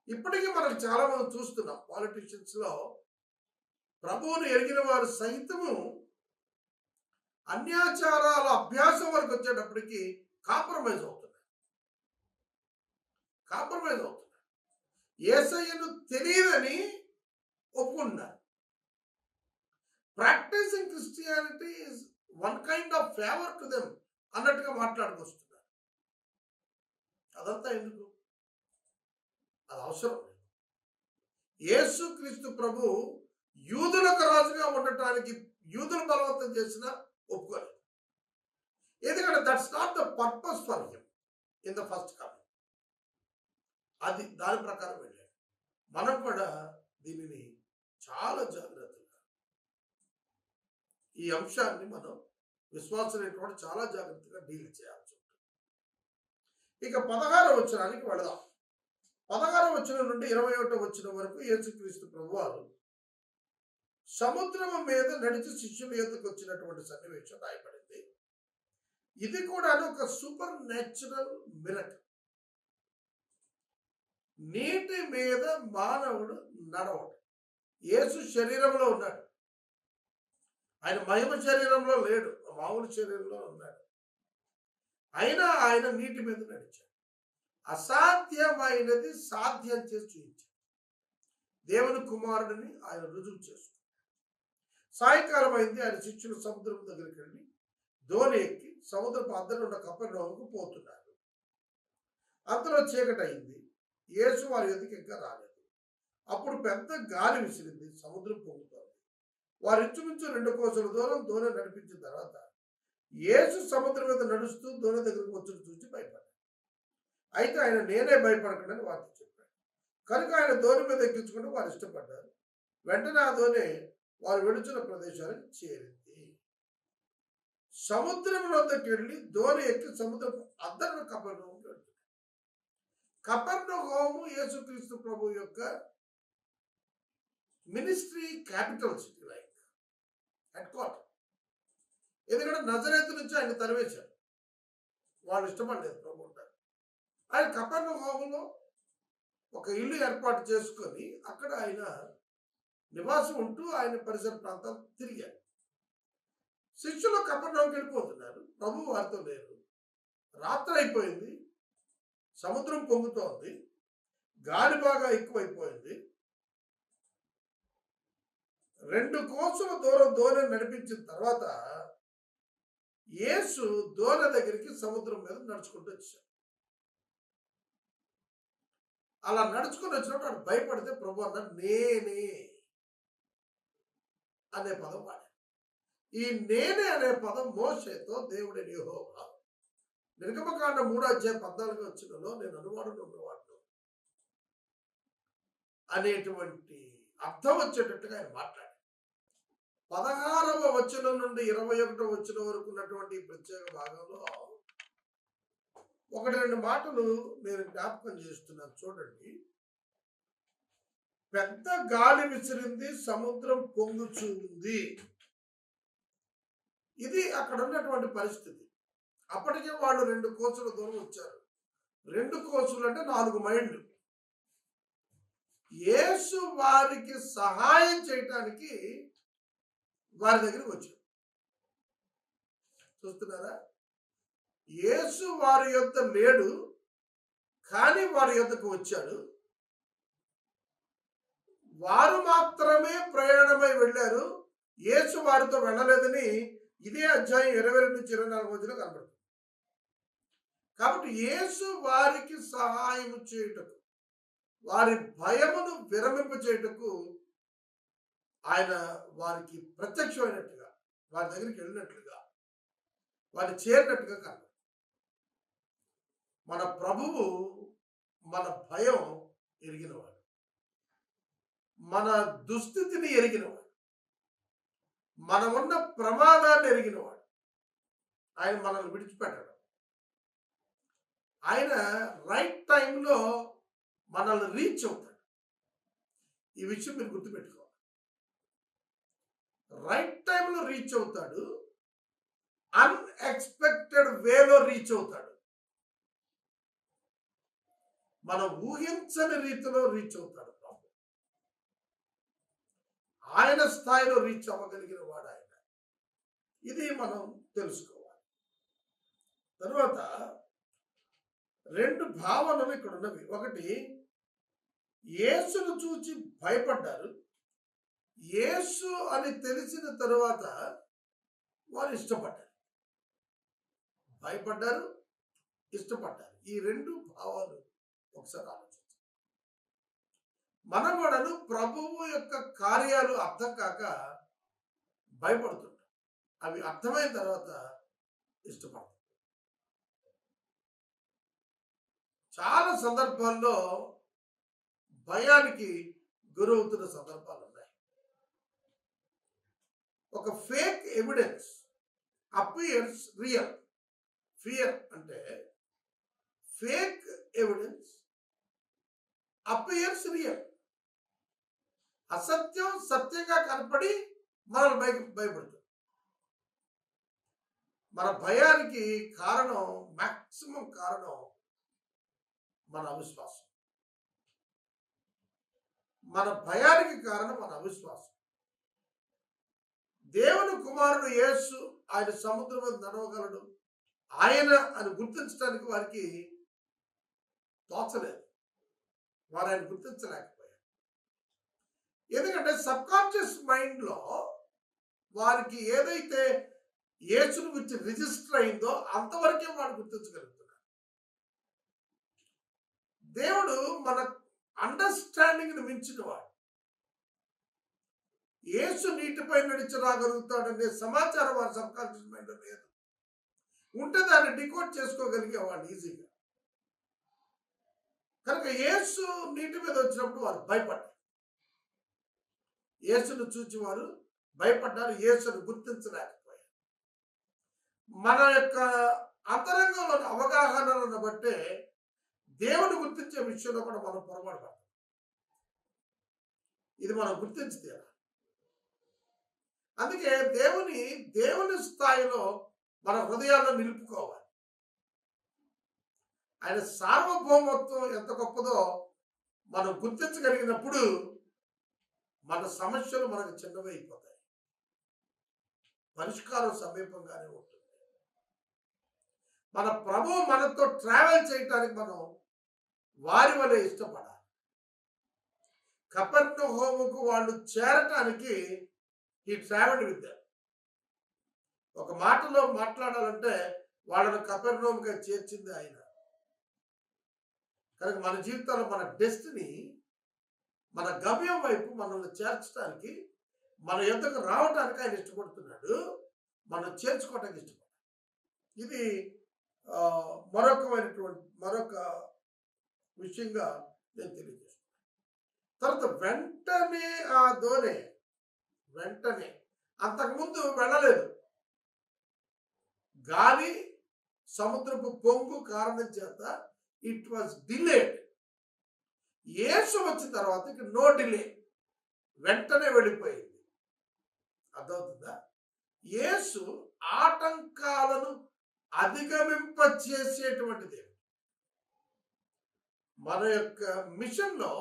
ఇప్పటికీ మనకు చాలా మంది చూస్తున్నాం, పాలిటిషియన్స్లో ప్రభువును ఎరిగిన వారు సైతము అన్యాచారాల అభ్యాసం వరకు వచ్చేటప్పటికి కాంప్రమైజ్ అవుతున్నారు. యేసయ్యను తెలియదని ఒప్పుకుంటున్నారు. Practicing Christianity is one kind of favour to them అన్నట్టుగా మాట్లాడుకొస్తున్నారు. అదంతా ఎందుకు? అది అవసరం లేదు. యేసుక్రీస్తు ప్రభు యూదులకు రాజుగా ఉండటానికి యూదులు బలవంతం చేసినా ఒప్పుకోలేదు. ఎందుకంటే that's not the purpose for him in the first coming. అది దాని ప్రకారం వెళ్ళాడు. మనం కూడా దీనిని చాలా జాగ్రత్తగా ఈ అంశాన్ని మనం విశ్వాసమైనటువంటి చాలా జాగ్రత్తగా డీల్ చేయాల్సి ఉంటుంది. ఇక 16వ వచనానికి వెళదాం. 16వ వచనం నుండి 21వ వచనం వరకు యేసుక్రీస్తు ప్రభువారు సముద్రం మీద నడిచి శిష్యుల యొద్దకు వచ్చినటువంటి సన్నివేశం రాయబడింది. ఇది కూడా ఒక సూపర్ న్యాచురల్ మిరకల్. నీటి మీద మానవుడు నడవడం. యేసు శరీరంలో ఉన్నాడు, ఆయన మహిమ శరీరంలో లేడు, మామూలు శరీరంలో ఉన్నాడు. అయినా ఆయన నీటి మీద నడిచాడు. అసాధ్యమైనది సాధ్యం చేసి చూపించాడు. దేవుని కుమారుడిని ఆయన రుజువు చేసుకున్నాడు. సాయంకాలం అయింది. ఆయన శిష్యులు సముద్రం దగ్గరికి వెళ్ళి దోణి ఎక్కి సముద్రపు అద్దరు ఉన్న కపెర్నహూముకు పోతున్నారు. అంతలో చీకటి అయింది. యేసు వారి ఎదుగు ఇంకా రాలేదు. అప్పుడు పెద్ద గాలి విసిరింది, సముద్రం పొంగుతోంది. వారు ఇంచుమించు 2 కోసల దూరం దోణి నడిపించిన తర్వాత యేసు సముద్రం మీద నడుస్తూ దోణి దగ్గరకు వచ్చి చూసి భయపడ్డాడు. అయితే ఆయన నేనే భయపడకండి వారితో చెప్పాడు. కనుక ఆయన దోణి మీద ఎక్కించుకుంటే వారు ఇష్టపడ్డారు. వెంటనే ఆ దోణి వారు వెళుచున్న ప్రదేశానికి చేరింది. సముద్రం వద్దకు వెళ్ళి దోణి ఎక్కి సముద్రపు అద్దరున కపెర్నహూముకు వెళ్తుంది. కపెర్నహూము యేసుక్రీస్తు ప్రభు యొక్క ministry capital city, like head quarter. ఎందుకంటే నజరేతు నుంచి ఆయన తరివేశారు. వాళ్ళు ఇష్టపడలేదు ప్రభు ఉంటారు. ఆయన కపెర్నహూములో ఒక ఇల్లు ఏర్పాటు చేసుకొని అక్కడ ఆయన నివాసం ఉంటూ ఆయన పరిసర ప్రాంతాలు తిరిగారు. శిష్యులు కపెర్నహూముకి వెళ్ళిపోతున్నారు. ప్రభు వారితో లేరు. రాత్రి అయిపోయింది. సముద్రం పొంగుతోంది. గాలి బాగా ఎక్కువైపోయింది. 2 కోసుల దూరం దోణి నడిపించిన తర్వాత యేసు దోణి దగ్గరికి సముద్రం మీద నడుచుకుంటూ వచ్చాడు. అలా నడుచుకుని వచ్చినప్పుడు వాడు భయపడితే ప్రభు అన్నాడు నేనే అనే పదం వాడాడు. ఈ నేనే అనే పదం మోషేతో దేవుడైన యెహోవా నిర్గమకాండం 3:14 నేను అనువాడును ఉన్నవాడును అనేటువంటి అర్థం వచ్చేటట్టుగా ఆయన మాట్లాడాడు. 16వ వచనం నుండి 21వ వచనం వరకు ఉన్నటువంటి ప్రత్యేక భాగంలో 1-2 మాటలు నేను జ్ఞాపకం చేస్తున్నాను. చూడండి. పెద్ద గాలి విసిరింది, సముద్రం పొంగుచూ ఉంది. ఇది అక్కడ ఉన్నటువంటి పరిస్థితి. అప్పటికే వాళ్ళు 2 కోసుల దూరం వచ్చారు. 2 కోసులు అంటే 4 మైళ్ళు. యేసు వారికి సహాయం చేయటానికి వారి దగ్గరికి వచ్చారు. చూస్తున్నారా? యేసు వారి యొద్ద లేడు, కానీ వారి యొద్దకు వచ్చాడు. వారు మాత్రమే ప్రయాణమై వెళ్ళారు. యేసు వారితో వెళ్ళలేదని ఇదే అధ్యాయం 22-24 కనబడుతుంది. కాబట్టి యేసు వారికి సహాయం చేయుటకు, వారి భయమును విరమింప చేయుటకు ఆయన వారికి ప్రత్యక్షమైనట్టుగా, వారి దగ్గరికి వెళ్ళినట్లుగా, వారిని చేరినట్టుగా కనబడుతుంది. మన ప్రభువు మన భయం ఎరిగినవాడు, మన దుస్థితిని ఎరిగినవాడు, మనమున్న ప్రమాదాన్ని ఎరిగినవాడు. ఆయన మనల్ని విడిచిపెట్టాడు. ఆయన రైట్ టైంలో మనల్ని రీచ్ అవుతాడు. ఈ విషయం మీరు గుర్తుపెట్టుకోవాలి. రైట్ టైంలో రీచ్ అవుతాడు. అన్ఎక్స్పెక్టెడ్ వేలో రీచ్ అవుతాడు. మనం ఊహించని రీతిలో రీచ్ అవుతాడు ప్రభు. ఆయన స్థాయిలో రీచ్ అవ్వగలిగిన వాడు ఆయన. ఇది మనం తెలుసుకోవాలి. తరువాత 2 భావనలు ఇక్కడ ఉన్నవి. ఒకటి, యేసును చూచి భయపడ్డారు. యేసు అని తెలిసిన తరువాత వారు ఇష్టపడ్డారు. భయపడ్డారు, ఇష్టపడ్డారు. ఈ 2 భావాలు ఒకసారి ఆలోచించాలి. మనం కూడాను ప్రభువు యొక్క కార్యాలు అర్థం కాక భయపడుతుంటాం. అవి అర్థమైన తర్వాత ఇష్టపడతాం. చాలా సందర్భాల్లో భయానికి గురవుతున్న సందర్భాలు ఉన్నాయి. ఒక fake evidence appears real. Fear అంటే ఫేక్ ఎవిడెన్స్ అపియర్స్ రియల్. అసత్యం సత్యంగా కనపడి మనల్ని భయపడుతుంది. మన భయానికి కారణం, మాక్సిమం కారణం మన అవిశ్వాసం. మన భయానికి కారణం మన అవిశ్వాసం. దేవుని కుమారుడు యేసు ఆయన సముద్రం మీద నడవగలడు ఆయన అని గుర్తించడానికి వారికి తోచలేదు. వారు ఆయన గుర్తించలేకపోయారు. ఎందుకంటే సబ్ కాన్షియస్ మైండ్లో వారికి ఏదైతే యేసుని గురించి రిజిస్టర్ అయిందో అంతవరకే వాడు గుర్తించగలుగుతున్నారు. దేవుడు మన అండర్స్టాండింగ్ని మించిన వాడు. యేసు నీటిపై నడిచి రాగలుగుతాడనే సమాచారం వారి సబ్ కాన్షియస్ మైండ్ లేదు. ఉంటే దాన్ని డికోడ్ చేసుకోగలిగేవాడు ఈజీగా. కనుక యేసు నీటి మీద వచ్చినప్పుడు వారు భయపడ్డారు. యేసును చూచి వారు భయపడ్డారు. యేసును గుర్తించలేకపోయారు. మన యొక్క అంతరంగంలోని అవగాహనలను బట్టే దేవుడు గుర్తించే విషయంలో కూడా మనం పొరపాటు పడతాం. ఇది మనం గుర్తించితే అందుకే దేవుని స్థాయిలో మన హృదయాల్లో నిలుపుకోవాలి. ఆయన సార్వభౌమత్వం ఎంత గొప్పదో మనం గుర్తించగలిగినప్పుడు మన సమస్యలు మనకు చిన్నవైపోతాయి. పరిష్కారం సమీపంగానే ఉంటుంది. మన ప్రభువు మనతో ట్రావెల్ చేయటానికి మనం వారి వలె ఇష్టపడాలి. కపెర్నహూముకు వాళ్ళు చేరటానికి ఈ ట్రావెల్ విత్ దెమ్. ఒక మాటలో మాట్లాడాలంటే వాళ్ళను కపెర్నహూముగా చేర్చింది ఆయన. కనుక మన జీవితంలో మన డెస్టినీ, మన గమ్యం వైపు మనల్ని చేర్చడానికి, మన యొద్దకు రావటానికి ఆయన ఇష్టపడుతున్నాడు. మనం చేర్చుకోవటానికి ఇష్టపడాలి. ఇది మరొక విషయంగా నేను తెలియజేస్తున్నాను. తర్వాత వెంటనే ఆ దోణి అంతకుముందు వెళ్ళలేదు. గాలి సముద్రపు పొంగు కారణం చేత ఇట్ వాజ్ డిలేడ్. యేసు వచ్చిన తర్వాత ఇక నో డిలే, వెంటనే వెళ్ళిపోయింది. అర్థమవుతుందా? యేసు ఆటంకాలను అధిగమింప చేసేటువంటి దేవుడు. మన యొక్క మిషన్లో,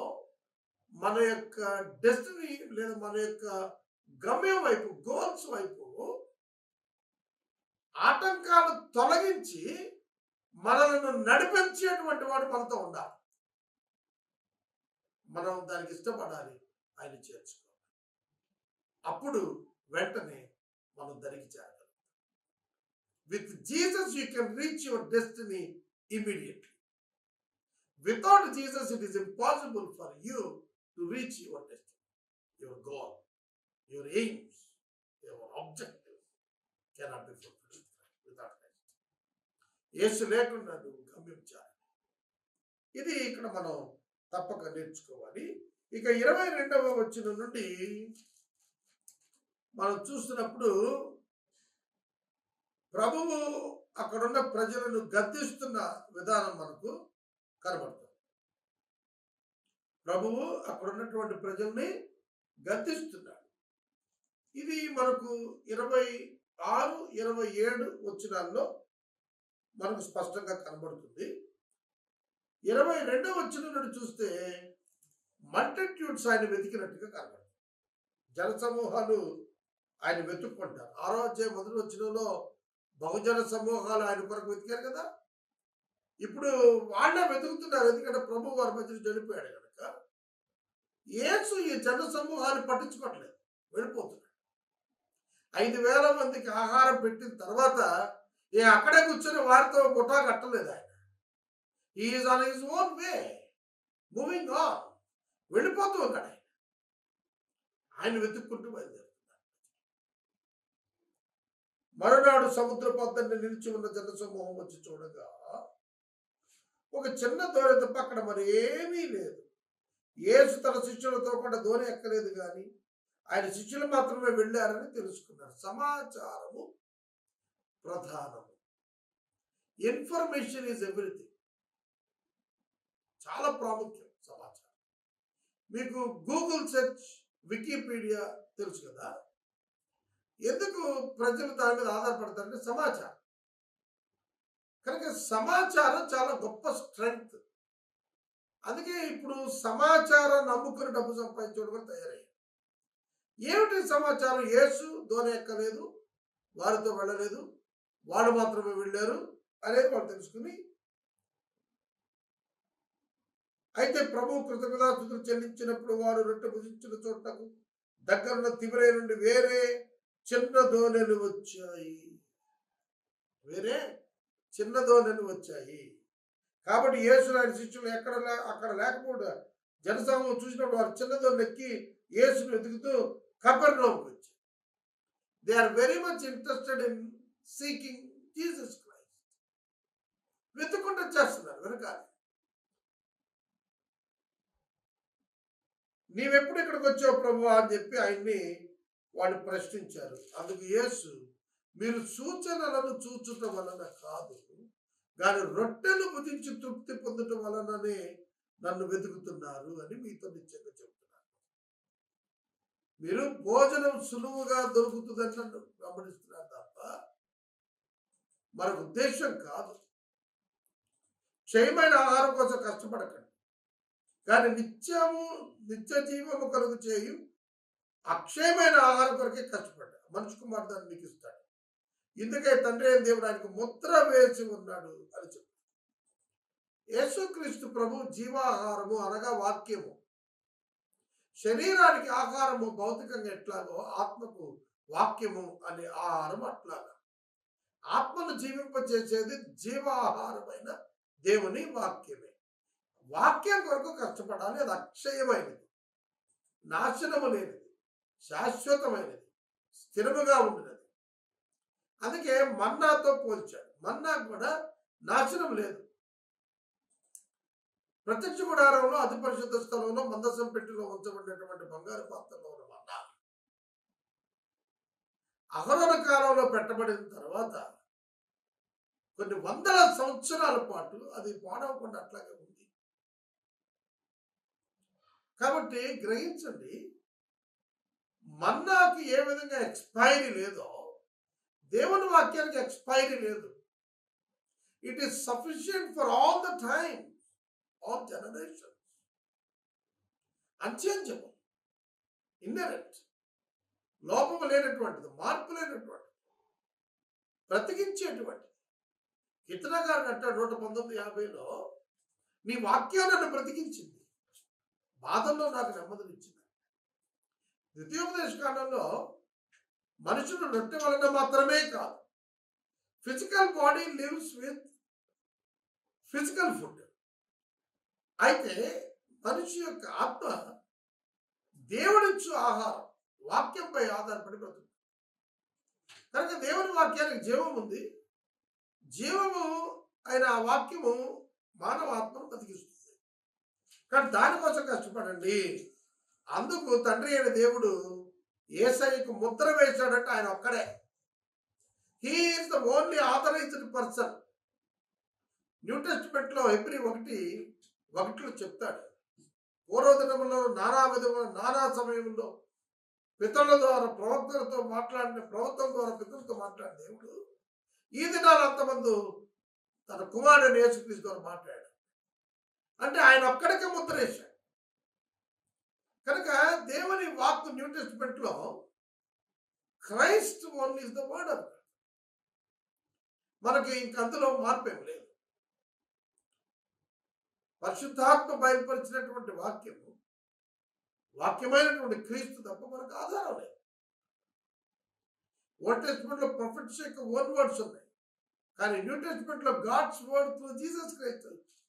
మన యొక్క డెస్టినీ లేదా మన యొక్క గమ్యం వైపు, గోల్స్ వైపు ఆటంకాలు తొలగించి మనలను నడిపించేటువంటి వాడు మనతో ఉండాలి. మనం దానికి ఇష్టపడాలి, ఆయన చేర్చుకోవాలి. అప్పుడు వెంటనే మనం దానికి చేరగలం. With Jesus you can reach your destiny immediately. Without Jesus it is impossible for you to reach your destiny, your goal, your aims, your objective cannot be fulfilled without Christ. యేసు లేకుండా నువ్వు గమ్యం చేయాలి. ఇది ఇక్కడ మనం తప్పక నేర్చుకోవాలి. ఇక 22వ వచనం నుండి మనం చూస్తున్నప్పుడు ప్రభువు అక్కడున్న ప్రజలను గద్దిస్తున్న విధానం మనకు కనబడుతుంది. ప్రభువు అక్కడున్నటువంటి ప్రజల్ని గద్దిస్తున్నాడు. ఇది మనకు 26, 27 వచనాల్లో మనకు స్పష్టంగా కనబడుతుంది. 22వ వచనం నుండి చూస్తే మల్టిట్యూడ్స్ ఆయన వెతికినట్టుగా కనబడుతుంది. జనసమూహాలు ఆయన వెతుక్కుంటారు. 6వ అధ్యాయం 1వ వచనంలో బహుజన సమూహాలు ఆయన కొరకు వెతికారు కదా. ఇప్పుడు వాళ్ళే వెతుకుతున్నారు. ఎందుకంటే ప్రభు వారి మధ్య చనిపోయాడు కనుక యేసు ఈ జన సమూహాన్ని పట్టించుకోవట్లేదు, వెళ్ళిపోతున్నాడు. 5,000 మందికి ఆహారం పెట్టిన తర్వాత అక్కడే కూర్చొని వారితో ముఠా కట్టలేదు ఆయన. He is on his own way, moving on. వెళ్ళిపోతూ ఉన్నాడు ఆయన వెతుక్కుంటూ బయలుదేరుతున్నాడు. మరునాడు సముద్ర పొద్దన్ని నిలిచి ఉన్న జనసమూహం వచ్చి చూడగా ఒక చిన్న దోణి తప్ప అక్కడ మరి ఏమీ లేదు. యేసు తన శిష్యులతో కూడా దోణి ఎక్కలేదు, కానీ ఆయన శిష్యులు మాత్రమే వెళ్ళారని తెలుసుకున్నారు. సమాచారము ప్రధానము. Information is everything. చాలా ప్రాముఖ్యం సమాచారం. మీకు గూగుల్ సెర్చ్, వికీపీడియా తెలుసు కదా. ఎందుకు ప్రజలు దాని మీద ఆధారపడతారంటే సమాచారం. కనుక సమాచారం చాలా గొప్ప స్ట్రెంగ్త్. అందుకే ఇప్పుడు సమాచారం నమ్ముకుని డబ్బు సంపాదించడం కూడా తయారయ్యారు. ఏమిటి సమాచారం? యేసు దోణి ఎక్కలేదు, వారితో వెళ్ళలేదు, వాళ్ళు మాత్రమే వెళ్ళారు అనేది వాళ్ళు తెలుసుకుని, అయితే ప్రభు కృతజ్ఞతాస్తుతులు చెల్లించినప్పుడు వారు రొట్టె భుజించిన చోటకు దగ్గరున్న తిబిరే నుండి వేరే చిన్న దోణెలు వచ్చాయి. వేరే చిన్న దోణెలు వచ్చాయి. కాబట్టి యేసు ఆయన శిష్యులు అక్కడ లేకపోతే జనసమూహం చూసినప్పుడు వారు చిన్న దోణి ఎక్కి యేసును వెతుకుతూ కపెర్నౌముకు వచ్చారు. They are very much interested in seeking Jesus Christ. వెతుక్కుంటూ చేస్తున్నారు వెనకాల. నీవెప్పుడు ఇక్కడికి వచ్చావు ప్రభు అని చెప్పి ఆయన్ని వాళ్ళు ప్రశ్నించారు. అందుకు యేసు, మీరు సూచనలను చూచటం వలన కాదు, కానీ రొట్టెలు భుజించి తృప్తి పొందటం వలననే నన్ను వెతుకుతున్నారు అని మీతో నిశ్చయంగా చెప్తున్నారు. మీరు భోజనం సులువుగా దొరుకుతుందని నన్ను గమనిస్తున్నారు తప్ప మరొక ఉద్దేశం కాదు. క్షయమైన ఆహారం కోసం కష్టపడకండి, కానీ నిత్య జీవము కలుగు చేయు అక్షయమైన ఆహారం కొరకే కష్టపడ్డా మనిషి కుమారుడు దాన్ని మీకు ఇస్తాడు. ఇందుకే తండ్రి అయిన దేవుడు ఆయనకు ముద్ర వేసి ఉన్నాడు అని చెప్పారు. యేసుక్రీస్తు ప్రభు జీవాహారము అనగా వాక్యము. శరీరానికి ఆహారము భౌతికంగా ఎట్లాగో ఆత్మకు వాక్యము అనే ఆహారం అట్లాగా. ఆత్మను జీవింపచేసేది జీవాహారమైన దేవుని వాక్యమే. వాక్యం కొరకు కష్టపడాలి. అది అక్షయమైనది, నాశనము లేనిది, శాశ్వతమైనది, స్థిరముగా ఉండినది. అందుకే మన్నాతో పోల్చాడు. మన్నా కూడా నాశనం లేదు. ప్రత్యక్ష గుడారంలో అతి పరిశుద్ధ స్థలంలో మందసం పెట్టిలో ఉంచబడినటువంటి బంగారు పాత్రలో ఉన్న మన్నా అహరోన కాలంలో పెట్టబడిన తర్వాత కొన్ని వందల సంవత్సరాల పాటు అది పాడవకుండా అట్లాగే ఉంది. కాబట్టి గ్రహించండి, మన్నాకి ఏ విధంగా ఎక్స్పైరీ లేదో దేవుని వాక్యానికి ఎక్స్పైరీ లేదు. It is sufficient for all the time, all generations. Unchangeable, ఇన్నరెంట్, లోపము లేనటువంటిది, మార్పు లేనటువంటిది, బ్రతికించేటువంటిది. కితన గారు అంటాడు 119:50లో, నీ వాక్యం నన్ను బ్రతికించింది, బాధల్లో నాకు నెమ్మదినిచ్చింది. ద్వితీయోపదేశ కాండంలో మనుషులు రొట్టె వలన మాత్రమే కాదు, physical body lives with physical food. అయితే మనిషి యొక్క ఆత్మ దేవుడిచ్చు ఆహారం, వాక్యంపై ఆధారపడి బ్రతుకు. కనుక దేవుని వాక్యానికి జీవం ఉంది. జీవము అయిన ఆ వాక్యము మానవ ఆత్మను బతికిస్తుంది. కానీ దానికోసం కష్టపడండి. అందుకు తండ్రి అయిన దేవుడు యేసయ్యకు ముద్ర వేశాడంటే ఆయన ఒక్కడే. He is the only authorised person. New testament లో హెబ్రీ 1:1 చెప్తాడు, పూర్వదినములో నానా విధముల నానా సమయంలో పితరుల ద్వారా ప్రవక్తలతో మాట్లాడిన, ప్రవక్తల ద్వారా పితరులతో మాట్లాడిన దేవుడు ఈ దినాలు అంతమంది తన కుమారుడు యేసుక్రీస్తు ద్వారా మాట్లాడాడు. అంటే ఆయన ఒక్కడికే ముద్ర వేశాడు. కనుక దేవుని వాక్కు న్యూ టెస్టిమెంట్ లో Christ only is the word of God. మనకి ఇంక అందులో మార్పేం లేదు. పరిశుద్ధాత్మ బయలుపరిచినటువంటి వాక్యము, వాక్యమైనటువంటి క్రీస్తు తప్ప మనకు ఆధారం లేదు. ఓల్డ్ టెస్టిమెంట్ లో ప్రొఫెట్స్ యొక్క ఓన్ వర్డ్స్ ఉన్నాయి, కానీ న్యూ టెస్టిమెంట్ లో God's word through Jesus Christ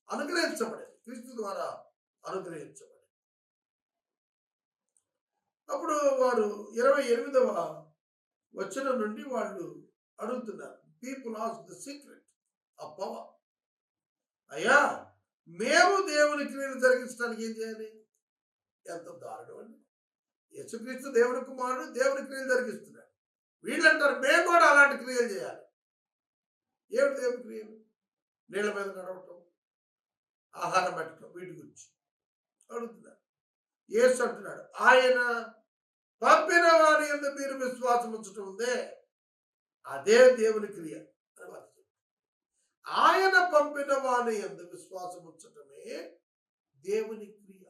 అనుగ్రహించబడేది, క్రీస్తు ద్వారా అనుగ్రహించబడేది. అప్పుడు వారు 28వ వచనం నుండి వాళ్ళు అడుగుతున్నారు, people ask the secret of power. అయ్యా, మేము దేవుని క్రియలు జరిగించడానికి ఏం చేయాలి? ఎంత దారుణం అండి! యేసుక్రీస్తు దేవుని కుమారుడు, దేవుని క్రియలు జరిగిస్తున్నాడు. వీళ్ళంటారు మేము కూడా అలాంటి క్రియలు చేయాలి. ఏమిటి దేవుని క్రియలు? నీళ్ళ మీద నడవటం, ఆహారం పెట్టడం, వీటి గురించి అడుగుతున్నారు. యేసు అంటున్నాడు, ఆయన పంపిన వారి యందు మీరు విశ్వాసం ఉంచటం ఉందే, అదే దేవుని క్రియ అని వారు చెప్పారు. ఆయన పంపిన వారి యందు విశ్వాసం ఉంచటమే దేవుని క్రియ.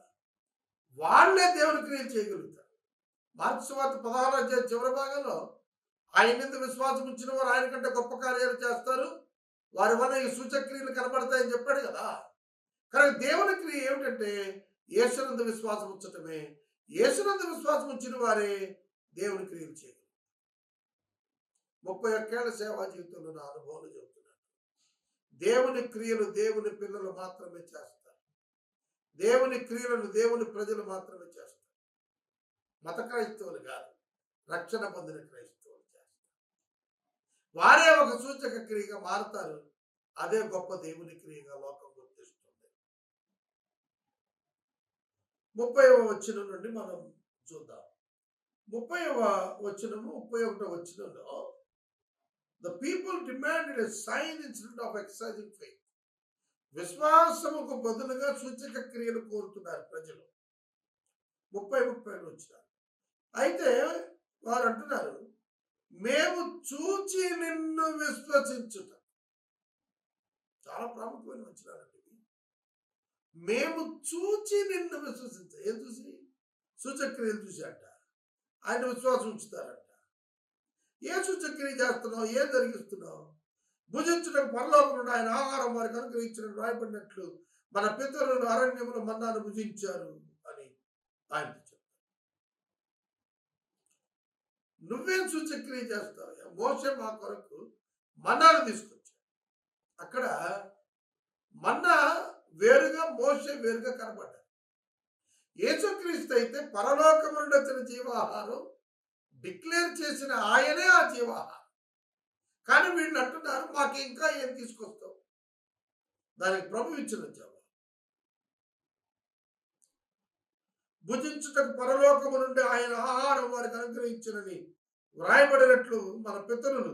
వాళ్ళే దేవుని క్రియలు చేయగలుగుతారు. మార్క్స్ వార్త 16వ అధ్యాయం చివరి భాగంలో ఆయన మీద విశ్వాసం ఉంచిన వారు ఆయన కంటే గొప్ప కార్యాలు చేస్తారు, వారి వల్ల ఈ సూచక్రియలు కనబడతాయని చెప్పాడు కదా. కానీ దేవుని క్రియ ఏమిటంటే యేసునందు విశ్వాసం ఉంచటమే. యేసునందు విశ్వాసం ఉంచిన వారే దేవుని క్రియలు చేయరు. 31 ఏళ్ల సేవా జీవితంలో నా అనుభవాలు చెబుతున్నాను. దేవుని క్రియలు దేవుని పిల్లలు మాత్రమే చేస్తారు. దేవుని క్రియలను దేవుని ప్రజలు మాత్రమే చేస్తారు. మత క్రైస్తవులు కాదు, రక్షణ పొందిన క్రైస్తవులు చేస్తారు. వారే ఒక సూచక క్రియగా మారుతారు. అదే గొప్ప దేవుని క్రియగా లోకం గుర్తిస్తుంది. 30వ వచనం నుండి మనం చూద్దాం. 30వ వచనము 31వ వచనంలో the people demanded a sign instead of exercising faith. విశ్వాసముకు బదులుగా సూచక క్రియలు కోరుతున్నారు ప్రజలు. 30-32 వచ్చినారు. అయితే వారు అంటున్నారు, మేము చూచి నిన్ను విశ్వసించుట. చాలా ప్రాముఖ్యమైన వచ్చినారండి. మేము చూచి నిన్ను విశ్వసించ. ఏం చూసి? సూచక్రియలు చూశాట. ఆయన విశ్వాసం ఉంచుతారంట. ఏ సూచక్రియ చేస్తున్నావు? ఏం జరిగిస్తున్నావు? భుజించడానికి పరలోకం నుండి ఆయన ఆహారం వారికి అనుగ్రహించిన రాయబడినట్లు మన పితరులు అరణ్యములో మన్నాను భుజించారు అని ఆయన చెప్పారు. నువ్వేం సూచక్రియ చేస్తావు? మోషే మా కొరకు మన్నాను తీసుకొచ్చాడు. అక్కడ మన్నా వేరుగా, మోషే వేరుగా కనబడ్డారు. యేసుక్రీస్తు అయితే పరలోకం నుండి వచ్చిన జీవాహారం డిక్లేర్ చేసిన ఆయనే ఆ జీవాహారం. కానీ వీళ్ళు అంటున్నారు, మాకు ఇంకా ఏం తీసుకొస్తావు? దానికి ప్రభు ఇచ్చిన జవాబు, భుజించుటకు పరలోకము నుండి ఆయన ఆహారం వారికి అనుగ్రహించినని వ్రాయబడినట్లు మన పితరులు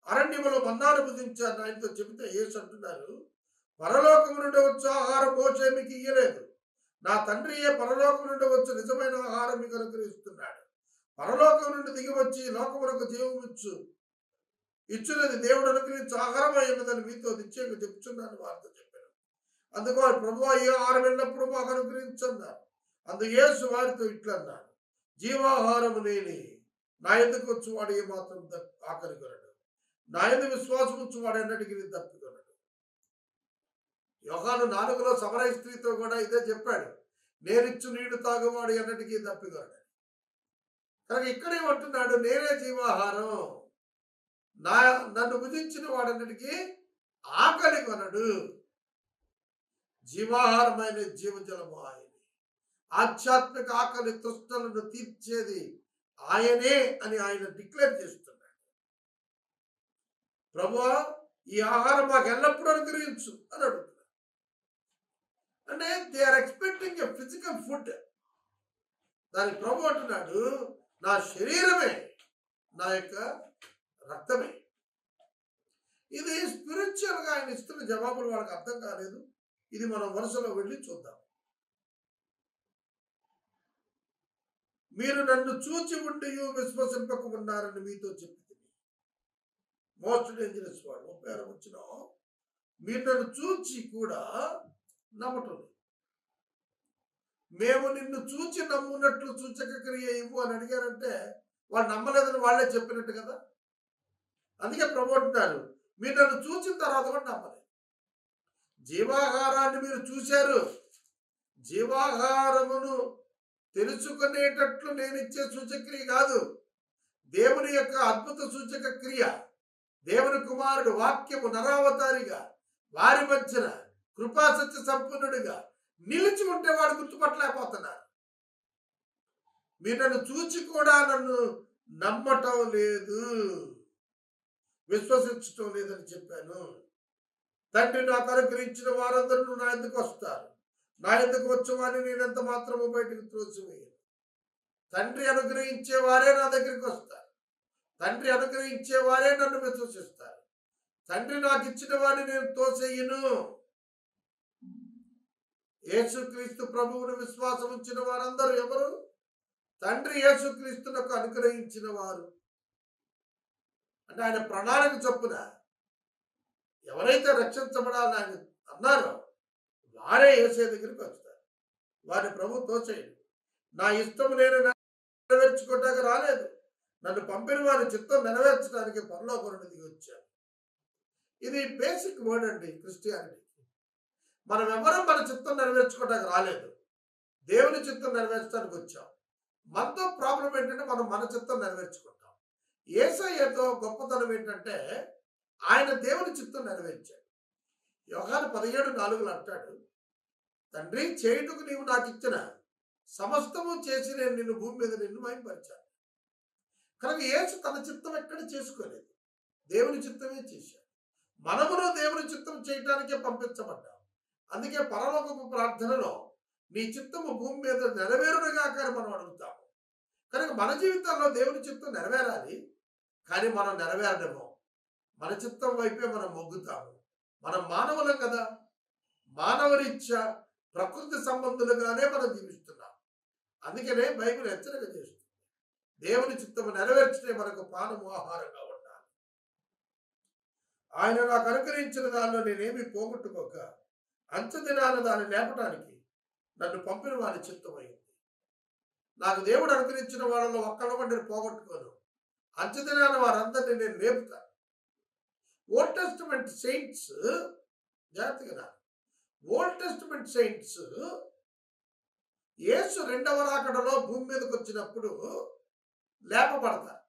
అరణ్యములో మన్నాను భుజించారని ఆయనతో చెబితే యేసు అంటున్నారు, పరలోకము నుండి వచ్చే ఆహారం మోషే మీకు ఇయ్యలేదు, నా తండ్రియే పరలోకం నుండి వచ్చే నిజమైన ఆహారం మీకు అనుగ్రహిస్తున్నాడు. పరలోకం నుండి దిగి వచ్చి లోకమునకు జీవం ఇచ్చినది దేవుడు అనుగ్రహించి ఆహారం అయినదని మీతో నిశ్చయంగా చెప్తున్నాను వారితో చెప్పాను. అందుకో ప్రభువా ఈ ఆహారం వెళ్ళినప్పుడు మాకు అనుగ్రహించన్నారు. అందుకు యేసు వారితో ఇట్లన్నాడు, జీవాహారము లేని నా ఎందుకు వచ్చి వాడు ఏమాత్రం ఆకలికొనడు, నా ఎందు విశ్వాసం వచ్చి వాడు ఎన్నటికీ తప్పికొనడు. యోహాను 4లో సమరయ స్త్రీతో కూడా ఇదే చెప్పాడు, నేనిచ్చు నీడు తాగువాడు ఎన్నటికీ తప్పికొనడు. కనుక ఇక్కడేమంటున్నాడు, నేనే జీవాహారం, నన్ను భుజించిన వాడన్నిటికీ ఆకలి కొనడు. జీవాహారమైన జీవజలము ఆయనే, ఆధ్యాత్మిక ఆకలి తృష్ణలను తీర్చేది ఆయనే అని ఆయన డిక్లేర్ చేస్తున్నాడు. ప్రభువా ఈ ఆహారం మాకు ఎల్లప్పుడూ అనుగ్రహించు అని అడుగుతున్నాడు. అంటే they are expecting a physical food. దానికి ప్రభు అంటున్నాడు, నా శరీరమే, నా యొక్క రక్తమే. ఇది స్పిరిచువల్ గా ఆయన ఇస్తున్న జవాబులు వాళ్ళకి అర్థం కాలేదు. ఇది మనం వరుసలో వెళ్ళి చూద్దాం. మీరు నన్ను చూచి ఉండి విశ్వసింపక ఉన్నారని మీతో చెప్తుంది. మోస్ట్ డేంజరస్ వాడు 36 వచ్చిన, మీరు నన్ను చూచి కూడా నమ్మటం. మేము నిన్ను చూచి నమ్మున్నట్లు సూచక క్రియ ఇవ్వు అని అడిగారంటే వాళ్ళు నమ్మలేదని వాళ్ళే చెప్పినట్టు కదా. అందుకే ప్రభు అంటున్నారు, మీరు నన్ను చూసిన తర్వాత కూడా నమ్మలేదు. జీవాహారాన్ని మీరు చూశారు, జీవాహారమును తెలుసుకునేటట్లు నేను ఇచ్చే సూచక్రియ కాదు, దేవుని యొక్క అద్భుత సూచక క్రియ. దేవుని కుమారుడు వాక్యము నరావతారిగా వారి మధ్యన కృపాసత్య సంపన్నుడిగా నిలిచి ఉంటే వాడు గుర్తుపట్టలేకపోతున్నారు. మీరు నన్ను చూచి కూడా నన్ను నమ్మటం లేదు, విశ్వసించటం లేదని చెప్పాను. తండ్రి నాకు అనుగ్రహించిన వారందరూ నా ఎందుకు వస్తారు, నా ఎందుకు వచ్చేవాడిని నేనెంత మాత్రము బయటకు త్రోసివేయను. తండ్రి అనుగ్రహించే వారే నా దగ్గరికి వస్తారు, తండ్రి అనుగ్రహించే వారే నన్ను విశ్వసిస్తారు. తండ్రి నాకు ఇచ్చిన వాడిని నేను తోసేయను. యేసుక్రీస్తు ప్రభువును విశ్వాసం ఉంచిన వారందరూ ఎవరు? తండ్రి యేసుక్రీస్తునకు అనుగ్రహించిన వారు. అంటే ఆయన ప్రణాళిక చొప్పున ఎవరైతే రక్షించబడాలని ఆయన అన్నారో వారే యేసే దగ్గరికి వస్తారు. వారిని ప్రభు తోచేయండి. నా ఇష్టం నేను నెరవేర్చుకోవటానికి రాలేదు, నన్ను పంపిన వారి చిత్తం నెరవేర్చడానికి పరలోకం నుండి దిగి వచ్చాను. ఇది బేసిక్ వర్డ్ అండి క్రిస్టియానిటీ. మనం ఎవరం మన చిత్తం నెరవేర్చుకోవటానికి రాలేదు, దేవుని చిత్తం నెరవేర్చడానికి వచ్చాం. మనతో ప్రాబ్లం ఏంటంటే మనం మన చిత్తం నెరవేర్చుకుంటాం. యేసయ్యతో గొప్పతనం ఏంటంటే ఆయన దేవుని చిత్తం నెరవేర్చాడు. యోహాను 17:4 అంటాడు, తండ్రి, చేయుటకు నీవు నాకు ఇచ్చిన సమస్తము చేసి నేను నిన్ను భూమి మీద నిన్ను మహిమపరిచాను. కనుక యేసు తన చిత్తం ఎక్కడ చేసుకోలేదు, దేవుని చిత్తమే చేశాడు. మనమును దేవుని చిత్తం చేయటానికే పంపించబడ్డాం. అందుకే పరలోకపు ప్రార్థనలో నీ చిత్తము భూమి మీద నెరవేరునుగా కానీ మనం అడుగుతాము. కనుక మన జీవితాల్లో దేవుని చిత్తం నెరవేరాలి, కానీ మనం నెరవేరడము మన చిత్తం వైపే మనం మొగ్గుతాము. మనం మానవులం కదా, మానవరీత్యా ప్రకృతి సంబంధులుగానే మనం జీవిస్తున్నాం. అందుకనే బైబిల్ హెచ్చరిక చేస్తుంది, దేవుని చిత్తము నెరవేర్చడే మనకు పానము ఆహారంగా ఉండాలి. ఆయన నాకు అనుగ్రహించిన దానిలో నేనేమి పోగొట్టుకోక అంచెదినాన దాన్ని లేపడానికి నన్ను పంపిన వారి చిత్తమైంది. నాకు దేవుడు అనుగ్రహించిన వాళ్ళలో ఒక్కళ్ళ నేను పోగొట్టుకోను, అంచెదినాన వారందరినీ నేను లేపుతాను. ఓల్డ్ టెస్టిమెంట్ సెయింట్స్, జాగ్రత్తగా, ఓల్డ్ టెస్టిమెంట్ సెయింట్స్ యేసు రెండవ రాకడలో భూమి మీదకి వచ్చినప్పుడు లేపబడతారు.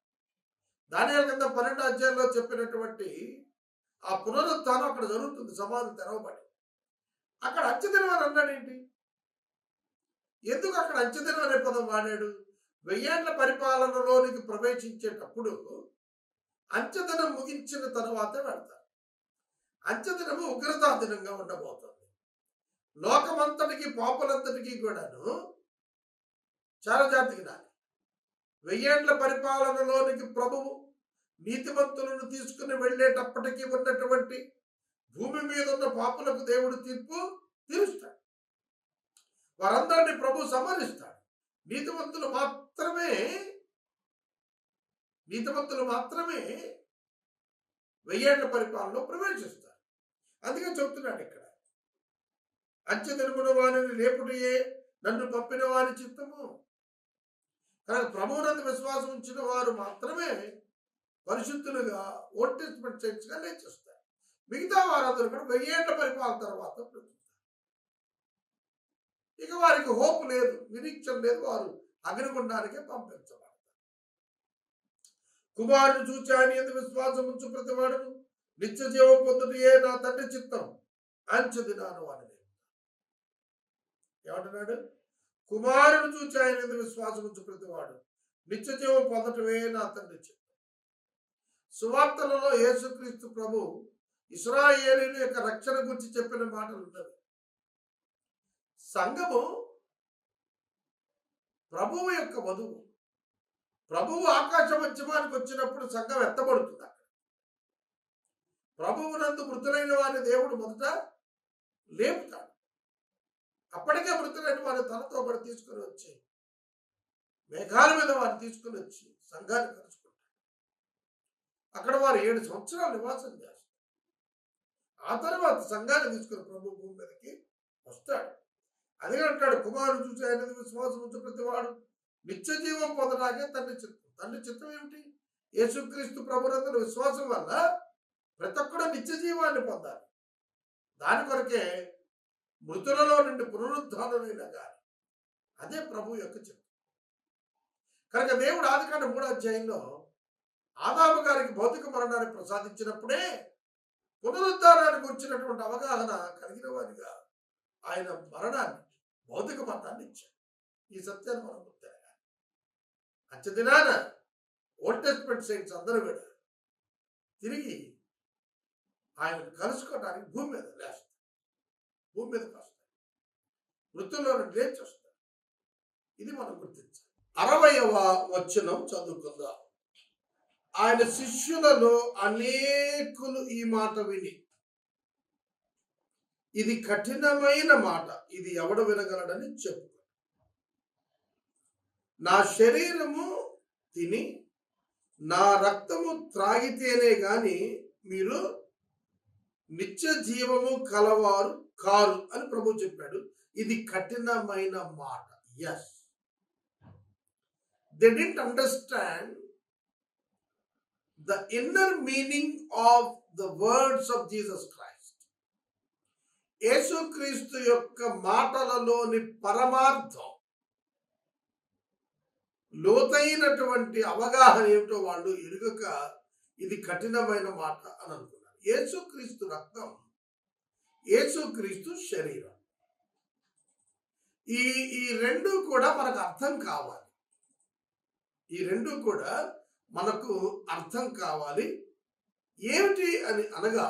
దానియేలు గ్రంథం 12వ అధ్యాయంలో చెప్పినటువంటి ఆ పునరుత్థానం అక్కడ జరుగుతుంది, సమాధులు తెరవబడి. అక్కడ అంచెదినం అని అన్నాడు ఏంటి? ఎందుకు అక్కడ అంచెదినం అనే పదం వాడాడు? 1000 ఏళ్ల పరిపాలనలోనికి ప్రవేశించేటప్పుడు అంచెదినం ముగించిన తర్వాత వెళ్తారు. అంచెదినము ఉగ్రతా దినంగా ఉండబోతుంది. లోకమంతటికి, పాపులంతటికీ కూడాను చాలా జాగ్రత్తగా 1000 ఏళ్ల పరిపాలనలోనికి ప్రభువు నీతిమంతులను తీసుకుని వెళ్ళేటప్పటికీ ఉన్నటువంటి భూమి మీద ఉన్న పాపులకు దేవుడు తీర్పు తీరుస్తాడు. వారందరినీ ప్రభు సంహరిస్తాడు. నీతిమంతులు మాత్రమే 1000 ఏళ్ల పరిపాలనలో ప్రవేశిస్తారు. అందుకే చెప్తున్నాడు ఇక్కడ, అంచెదినమున వారిని లేపుటయే నన్ను పంపిన వారి చిత్తము. కానీ ప్రభువునందు విశ్వాసం ఉంచిన వారు మాత్రమే పరిశుద్ధులుగా ఓల్డ్ టెస్టిమెంట్ సెయింట్స్గా లేచేస్తారు. మిగతా వారందరూ కూడా 1000 ఏళ్ల పరిపాలన తర్వాత బ్రతుకుతారు. ఇక వారికి హోప్ లేదు, నిరీక్షణ లేదు, వారు అగ్నిగుండానికే పంపించబడతారు. కుమారుని చూచి ఆయన యందు విశ్వాసం ఉంచు ప్రతివాడును నిత్య జీవం పొందుటయే నా తండ్రి చిత్తం, అంచెదినాన వారిని. ఏమంటున్నాడు? కుమారుని చూచి ఆయన యందు విశ్వాసం ఉంచు ప్రతివాడు నిత్య జీవం పొందటమే నా తండ్రి చిత్తం. సువార్తలలో యేసుక్రీస్తు ప్రభు ఇశ్రాయేలీయుల యొక్క రక్షణ గురించి చెప్పిన మాటలు ఉన్నవి. సంఘము ప్రభువు యొక్క వధువు. ప్రభువు ఆకాశ మధ్యమానికి వచ్చినప్పుడు సంఘం ఎత్తబడుతుంది. అక్కడ ప్రభువునందు మృతులైన వారిని దేవుడు మొదట లేపుతాడు. అప్పటికే మృతులైన వారిని తనతో ఒకటి తీసుకుని వచ్చి మేఘాల మీద వారిని తీసుకుని వచ్చి సంఘాన్ని కలుసుకుంటాడు. అక్కడ వారు 7 సంవత్సరాలు నివాసం చేస్తారు. ఆ తర్వాత సంఘాన్ని తీసుకుని ప్రభు భూమి మీదకి వస్తాడు. అదే అంటాడు, కుమారుడు చూసి ఆయన విశ్వాసం ఉంచు ప్రతివాడు నిత్య జీవం పొందడానికే తండ్రి చిత్తం. తండ్రి చిత్తం ఏమిటి? యేసుక్రీస్తు ప్రభునందు విశ్వాసం వల్ల ప్రతి ఒక్కడు నిత్య జీవాన్ని పొందాలి. దాని కొరకే మృతులలో నుండి పునరుద్ధానులైన గాని, అదే ప్రభు యొక్క చిత్తం. కనుక దేవుడు ఆదికాండ 3వ అధ్యాయంలో ఆదాము గారికి భౌతిక మరణాన్ని ప్రసాదించినప్పుడే పునరుద్ధానానికి వచ్చినటువంటి అవగాహన కలిగిన వారిగా ఆయన మరణాన్ని, భౌతిక మరణాన్ని ఇచ్చాడు. ఈ సత్యాన్ని మనం గుర్తెరగాలి. అంచెదినాన ఓల్డ్ టెస్టిమెంట్ సెయింట్స్ అందరూ కూడా తిరిగి ఆయనను కలుసుకోవడానికి భూమి మీద లేస్తారు, భూమి మీదకి వస్తారు, మృతుల్లో లేచి వస్తారు. ఇది మనం గుర్తించాలి. 60వ వచనం చదువుకుందాం. ఆయన శిష్యులలో అనేకులు ఈ మాట విని, ఇది కఠినమైన మాట, ఇది ఎవడు వినగలడని చెప్పు. నా శరీరము తిని నా రక్తము త్రాగితేనే గాని మీరు నిత్య జీవము కలవారు కారు అని ప్రభు చెప్పాడు. ఇది కఠినమైన మాట. Yes, they didn't understand the inner meaning of the words of Jesus Christ. యేసుక్రీస్తు యొక్క మాటలలోని పరమార్థం, లోతైనటువంటి అవగాహన ఏమిటో వాళ్ళు ఎరుగక ఇది కఠినమైన మాట అని అనుకున్నారు. యేసుక్రీస్తు రక్తం, యేసుక్రీస్తు శరీరం, ఈ రెండు కూడా మనకు అర్థం కావాలి. ఈ రెండు కూడా మనకు అర్థం కావాలి. ఏమిటి అని అనగా,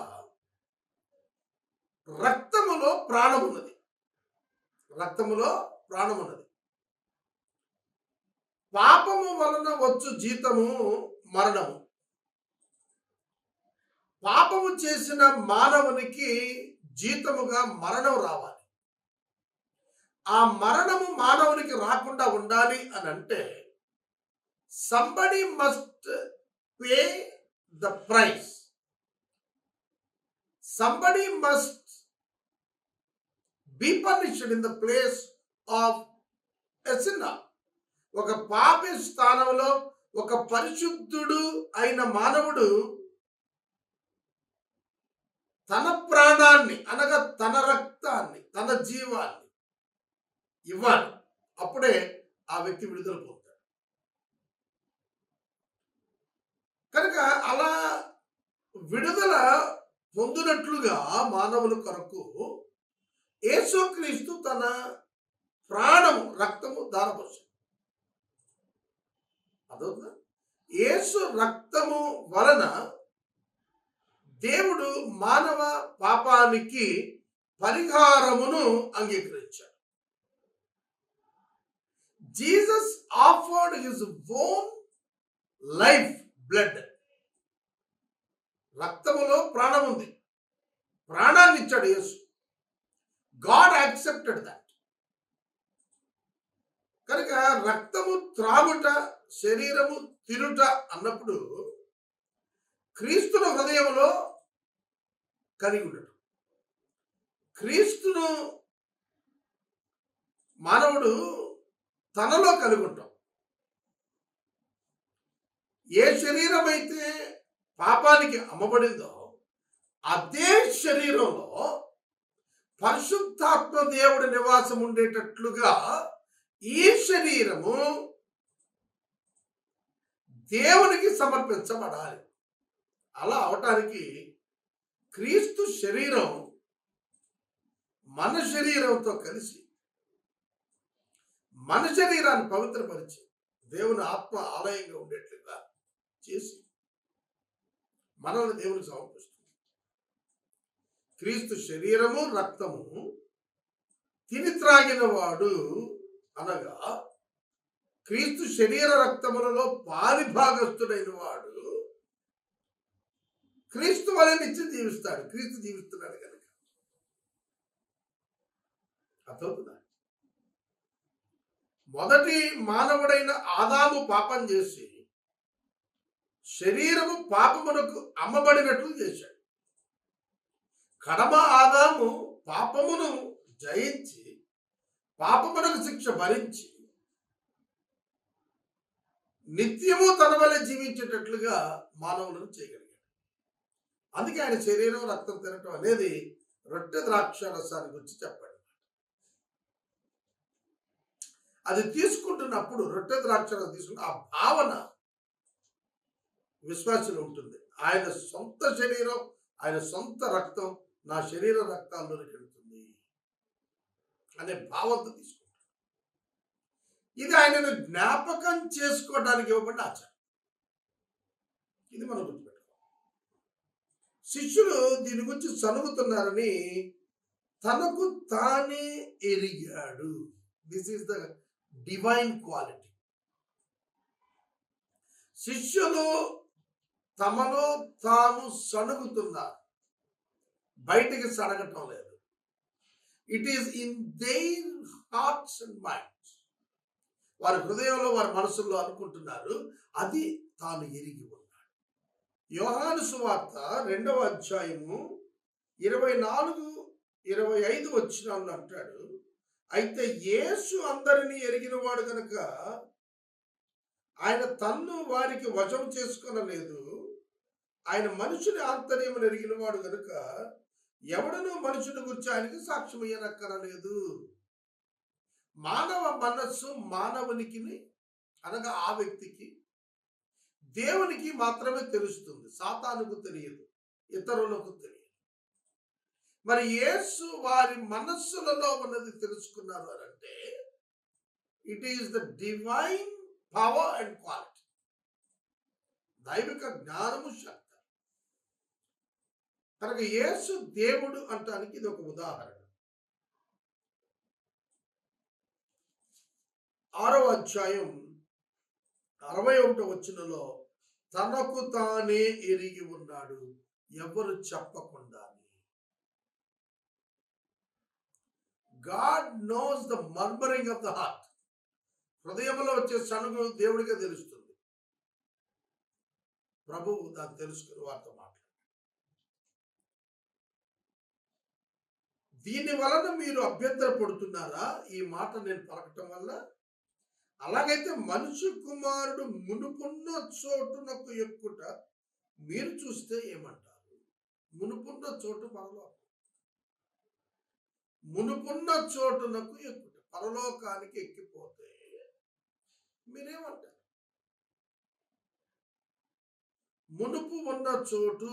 రక్తములో ప్రాణమున్నది, రక్తములో ప్రాణమున్నది. పాపము వలన వచ్చు జీతము మరణము. పాపము చేసిన మానవునికి జీతముగా మరణం రావాలి. ఆ మరణము మానవునికి రాకుండా ఉండాలి అని అంటే somebody must pay the price. Somebody must be punished in the place of a sinner. ఒక పాపి స్థానంలో ఒక పరిశుద్ధుడు అయిన మానవుడు తన ప్రాణాన్ని అనగా తన రక్తాన్ని, తన జీవాన్ని ఇవ్వాలి. అప్పుడే ఆ వ్యక్తి విడుదల పొందుతాడు. కనుక అలా విడుదల పొందినట్లుగా మానవుల కొరకు యేసుక్రీస్తు తన ప్రాణము, రక్తము ధారపోసాడు. అదవుతుందా? యేసు రక్తము వలన దేవుడు మానవ పాపానికి పరిహారమును అంగీకరించాడు. Jesus offered his own life blood. రక్తములో ప్రాణం ఉంది, ప్రాణాన్ని ఇచ్చాడు యేసు. God accepted that. కనుక రక్తము త్రాగుట, శరీరము తినుట అన్నప్పుడు క్రీస్తును హృదయంలో కలిగి ఉండటం. క్రీస్తును మానవుడు తనలో కలిగి ఉంటాం. ఏ శరీరం అయితే పాపానికి అమ్మబడిందో అదే శరీరంలో పరిశుద్ధాత్మ దేవుడి నివాసం ఉండేటట్లుగా ఈ శరీరము దేవునికి సమర్పించబడాలి. అలా అవటానికి క్రీస్తు శరీరం మన శరీరంతో కలిసి మన శరీరాన్ని పవిత్రపరిచి దేవుని ఆత్మ ఆలయంగా ఉండేట్లుగా చేసి మనల్ని దేవునికి సమర్పిస్తుంది. క్రీస్తు శరీరము, రక్తము తిని త్రాగిన వాడు అనగా క్రీస్తు శరీర రక్తములలో పారిభాగస్తుడైన వాడు క్రీస్తు వలె నిత్యం జీవిస్తాడు. క్రీస్తు జీవిస్తున్నాడు కనుక. అర్థవుతుందా? మొదటి మానవుడైన ఆదాము పాపం చేసి శరీరము పాపమునకు అమ్మబడినట్లు చేశాడు. కడమ ఆదాము పాపమును జయించి పాపమునకు శిక్ష భరించి నిత్యము తన వలె జీవించేటట్లుగా మానవులను చేయగలిగాడు. అందుకే ఆయన శరీరం, రక్తం తినటం అనేది రొట్టె ద్రాక్ష రసాన్ని గురించి చెప్పాడు. అది తీసుకుంటున్నప్పుడు, రొట్టె ద్రాక్ష రసం తీసుకుంటే ఆ భావన విశ్వాసంలో ఉంటుంది. ఆయన సొంత శరీరం, ఆయన సొంత రక్తం నా శరీర రక్తాల్లోకి వెళ్తుంది అనే భావంతో తీసుకుంటాడు. ఇది ఆయనను జ్ఞాపకం చేసుకోవడానికి ఇవ్వబడిన ఆచారం. ఇది మనం గుర్తుపెట్టుకోవాలి. శిష్యులు దీని గురించి సనుగుతున్నారని తనకు తానే ఎరిగాడు. This is the divine quality. శిష్యులు తమలో తాము సణుగుతున్నారు, బయటికి సడగటం లేదు. It is in their hearts and minds. వారి హృదయంలో, వారి మనసుల్లో అనుకుంటున్నారు, అది తాను ఎరిగి ఉన్నాడు. యోహాను సువార్త 2వ అధ్యాయము 24-25 వచనాల్లో అంటాడు, అయితే యేసు అందరినీ ఎరిగిన వాడు కనుక ఆయన తన్ను వారికి వశం చేసుకొనలేదు. ఆయన మనుషుని ఆంతర్యమును ఎరిగిన వాడు గనుక ఎవడనూ మనుషుని గురించి ఆయనకి సాక్ష్యం ఇయ్యనక్కరలేదు. మానవ మనస్సు మానవునికి అనగా ఆ వ్యక్తికి దేవునికి మాత్రమే తెలుస్తుంది. సాతానుకు తెలియదు, ఇతరులకు తెలియదు. మరి యేసు వారి మనస్సులలో ఉన్నది తెలుసుకున్నారు అని అంటే it is the divine power and quality, దైవిక జ్ఞానము శక్తి. కనుక యేసు దేవుడు అంటానికి ఇది ఒక ఉదాహరణ. 6వ అధ్యాయం 61వ వచనంలో తనకు తానే ఎరిగి ఉన్నాడు, ఎవరు చెప్పకుండా. God knows the murmuring of the heart. హృదయంలో వచ్చే సనుగు దేవుడికే తెలుస్తుంది. ప్రభువు దాన్ని తెలుసుకుని వారితో మాట్లాడు. దీని వలన మీరు అభ్యంతర పడుతున్నారా, ఈ మాట నేను పలకటం వల్ల? అలాగైతే మనుష్య కుమారుడు మునుపున్న చోటునకు ఎక్కుట మీరు చూస్తే ఏమంటారు? మునుపున్న చోటు పరలోకం. మునుపున్న చోటునకు ఎక్కుట, పరలోకానికి ఎక్కిపోతే మీరేమంటారు? మునుపు ఉన్న చోటు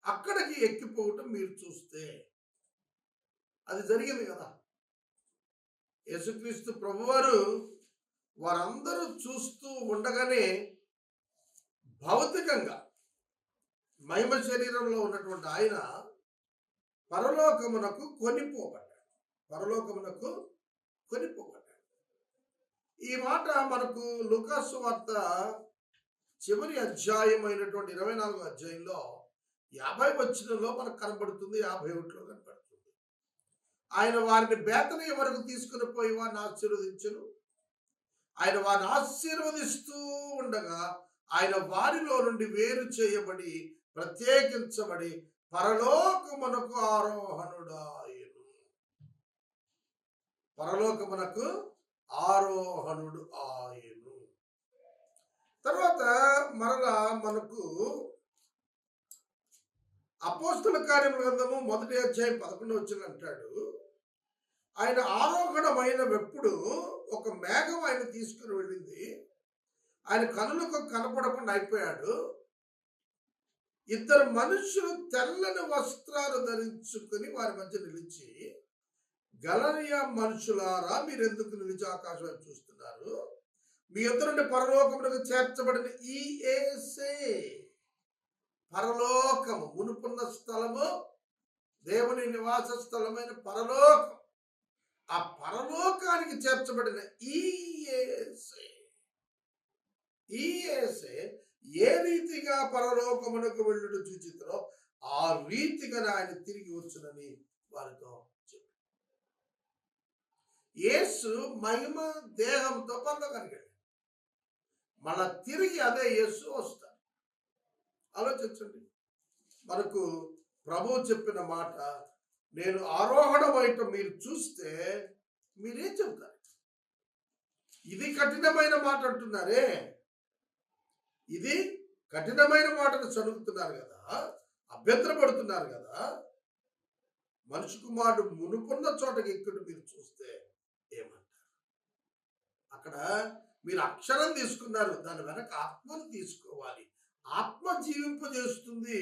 అక్కడికి ఎక్కిపోవటం మీరు చూస్తే, అది జరిగింది కదా. యేసుక్రీస్తు ప్రభువారు వారందరూ చూస్తూ ఉండగానే భౌతికంగా మహిమ శరీరంలో ఉన్నటువంటి ఆయన పరలోకమునకు కొనిపోబడ్డాడు. పరలోకమునకు కొనిపోబడ్డాడు. ఈ మాట మనకు లూకా సువార్త చివరి అధ్యాయం అయినటువంటి 24వ అధ్యాయంలో 50వ వచనంలో మనకు కనబడుతుంది, 51లో కనబడుతుంది. ఆయన వారిని బేతనీ వరకు తీసుకుని పోయి వారిని ఆశీర్వదించను. ఆయన వారిని ఆశీర్వదిస్తూ ఉండగా ఆయన వారిలో నుండి వేరు చేయబడి ప్రత్యేకించబడి పరలోకమునకు ఆరోహణుడాయను. పరలోకమునకు ఆరోహణుడు ఆయను. తర్వాత మరలా మనకు అపోస్తల కార్యముల గ్రంథము 1వ అధ్యాయం 11వ వచనం అంటాడు, ఆయన ఆరోహణమైనప్పుడు ఒక మేఘం ఆయన తీసుకుని వెళ్ళింది. ఆయన కనులకు కనపడకుండా అయిపోయాడు. ఇద్దరు మనుషులు తెల్లని వస్త్రాలు ధరించుకుని వారి మధ్య నిలిచి, గలలియా మనుషులారా మీరెందుకు నిలిచి ఆకాశం వైపు చూస్తున్నారు? మీ ఇద్దరు నుండి పరలోకమునకు చేర్చబడిన ఈ యేసే, పరలోకము మునుపున్న స్థలము దేవుని నివాస స్థలమైన పరలోకం, ఆ పరలోకానికి చేర్చబడిన ఈ యేసే ఏ రీతిగా పరలోకమునకు వెళ్ళుట చూచితో ఆ రీతిగా ఆయన తిరిగి వచ్చునని వారితో చెప్పారు. యేసు మహిమ దేహంతో పరలోకానికి వెళ్ళాడు. మళ్ళా తిరిగి అదే యేసు వస్తాడు. ఆలోచించండి. మనకు ప్రభువు చెప్పిన మాట, నేను ఆరోహణమైట మీరు చూస్తే మీరేం చెబుతారు? ఇది కఠినమైన మాట అంటున్నారే, ఇది కఠినమైన మాటను చదువుతున్నారు కదా, అభ్యంతరపడుతున్నారు కదా. మనిషి కుమారుడు మునుకున్న చోటకి ఎక్కుడు మీరు చూస్తే ఏమంటారు? అక్కడ మీరు అక్షరం తీసుకున్నారు, దాని వెనక ఆత్మను తీసుకోవాలి. ఆత్మ జీవింపజేస్తుంది,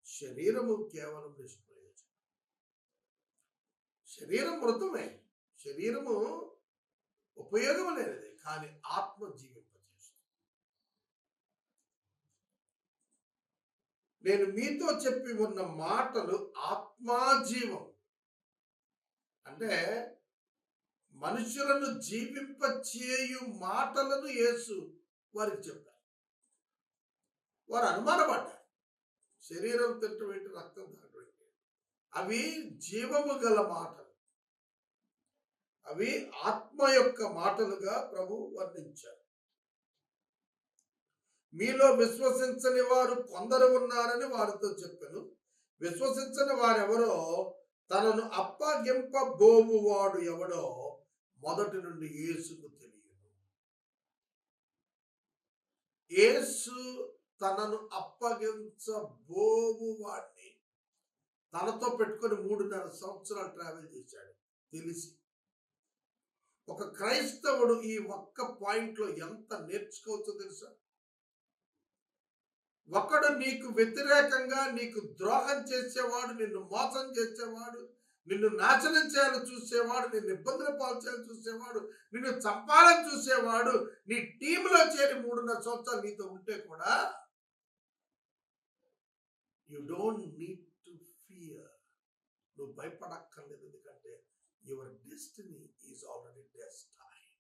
శరీరము కేవలం నిష్ప్రయోజనం. శరీరం మృతమే, శరీరము ఉపయోగం లేనిది, కానీ ఆత్మ జీవింపజేస్తుంది. నేను మీతో చెప్పి ఉన్న మాటలు ఆత్మాజీవం. అంటే మనుషులను జీవింపచేయు మాటలను యేసు వారికి చెప్పారు. వారు అనుమానపడ్డారు, శరీరం తింటం ఏంటి, రక్తం తాగడం ఏంటి? అవి జీవము గల మాటలు, అవి ఆత్మ యొక్క మాటలుగా ప్రభు వర్ణించారు. మీలో విశ్వసించని వారు కొందరు ఉన్నారని వారితో చెప్పాను. విశ్వసించని వారెవరో, తనను అప్పగింపబోవువాడు ఎవడో మొదటి నుండి యేసుకు తెలియదు. యేసు తనను అప్పగించబోవు వాడిని తనతో పెట్టుకొని 3.5 సంవత్సరాలు ట్రావెల్ చేశాడు. తెలిసి ఒక క్రైస్తవుడు ఈ ఒక్క పాయింట్లో ఎంత నేర్చుకోవచ్చో తెలుసా? ఒకడు నీకు వ్యతిరేకంగా నీకు ద్రోహం చేసేవాడు, నిన్ను మోసం చేసేవాడు, నిన్ను నాశనం చేయాలని చూసేవాడు, నిన్ను ఇబ్బందులు పాల్చేయాలని చూసేవాడు, నిన్ను చంపాలని చూసేవాడు నీ టీంలో చేరి 3.5 సంవత్సరాలు నీతో ఉంటే కూడా you don't need to fear. నువ్వు భయపడక్కర్లేదు. ఎందుకంటే your destiny is already destined.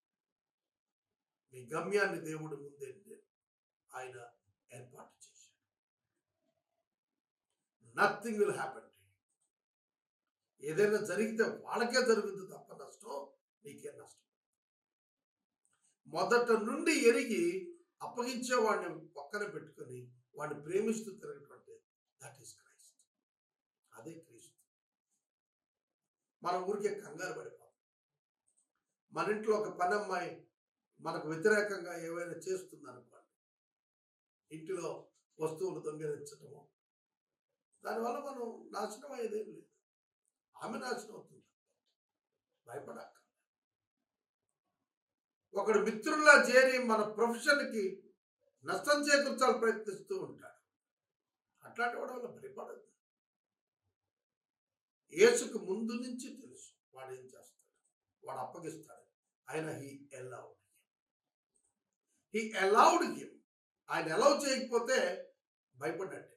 నీ గమ్యాన్ని దేవుడు ముందే ఆయన ఏర్పాటు చేశాడు. Nothing will happen to you. ఏదైనా జరిగితే వాళ్ళకే జరుగుతుంది తప్ప నష్టం నీకే నష్టం. మొదట నుండి ఎరిగి అప్పగించే వాడిని పక్కన పెట్టుకొని వాడిని ప్రేమిస్తూ తిరగటువంటి దట్ ఈస్ క్రైస్ట్. అదే క్రీస్తు. మన ఊరికే కంగారు పడిపోతాం. మన ఇంట్లో ఒక పని అమ్మాయి మనకు వ్యతిరేకంగా ఏవైనా చేస్తుంది అనుకోండి, ఇంటిలో వస్తువులు దొంగిలించటము, దానివల్ల మనం నాశనం అయ్యేదేం లేదు. ఆమె నాశనం అవుతుంది. భయపడక్క. ఒకడు మిత్రుల్లా చేరి మన ప్రొఫెషన్కి నష్టం చేకూర్చాలని ప్రయత్నిస్తూ ఉంటాడు. అట్లాంటి వాడి వల్ల భయపడద్దు. యేసుకు ముందు నుంచి తెలుసు వాడు ఏం చేస్తాడు, వాడు అప్పగిస్తాడు. ఆయన హీ అలౌడ్ హిమ్. ఆయన అలౌ చేయకపోతే భయపడ్డట్టే.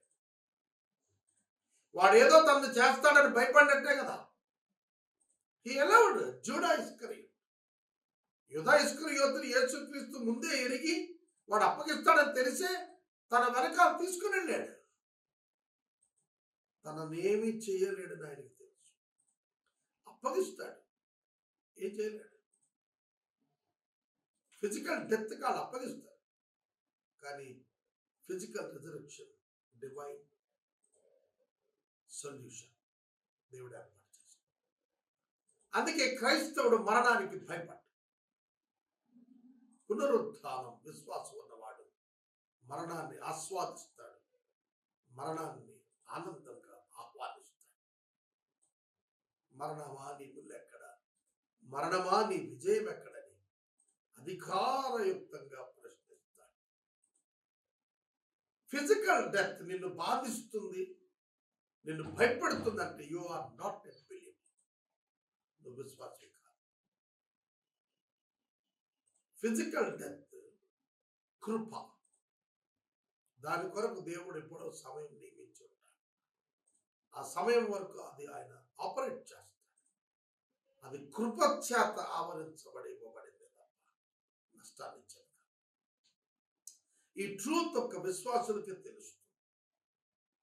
వాడు ఏదో తను చేస్తాడని భయపడ్డట్టే కదా. హీ అలౌడ్ జూడా ఇస్కరియోతు. యూదా ఇస్కరియోతుని యేసుక్రీస్తు ముందే ఎరిగి వాడు అప్పగిస్తాడని తెలిసే తన వెనకాల తీసుకుని వెళ్ళాడు. తననేమి చేయలేడని ఆయనకి తెలుసు. అప్పగిస్తాడు, ఏం చేయలేడు. ఫిజికల్ డెత్ కాదు, అప్పగిస్తాడు. కానీ ఫిజికల్ రిజరక్షన్, డివైన్ సొల్యూషన్ దేవుడు ఏర్పాటు చేశాడు. అందుకే క్రైస్తవుడు మరణానికి భయపడ్డాడు. పునరుత్థానం విశ్వాసం ఉన్నవాడు మరణాన్ని ఆస్వాదిస్తాడు, మరణాన్ని ఆనందంగా ఆహ్వానిస్తాడు. మరణమా నీ ముల్లెక్కడ, మరణమా నీ విజయం ఎక్కడని అధికారయుక్తంగా ప్రశ్నిస్తాడు. ఫిజికల్ డెత్ నిన్ను బాధిస్తుంది, నిన్ను భయపడుతుందంటే you are not a believer. నువ్వు విశ్వాసం కాదు. ఫిజికల్ డెత్ కృప. దాని కొరకు దేవుడు ఎప్పుడో సమయం నియమించి ఉంటాడు. ఆ సమయం వరకు అది ఆయన ఆపరేట్ చేస్తాడు. అది కృప చేత ఆవరించబడి ఇవ్వబడింది తప్ప నష్టాన్ని ఇచ్చేది కాదు. ఈ ట్రూత్ ఒక విశ్వాసులకి తెలుస్తుంది,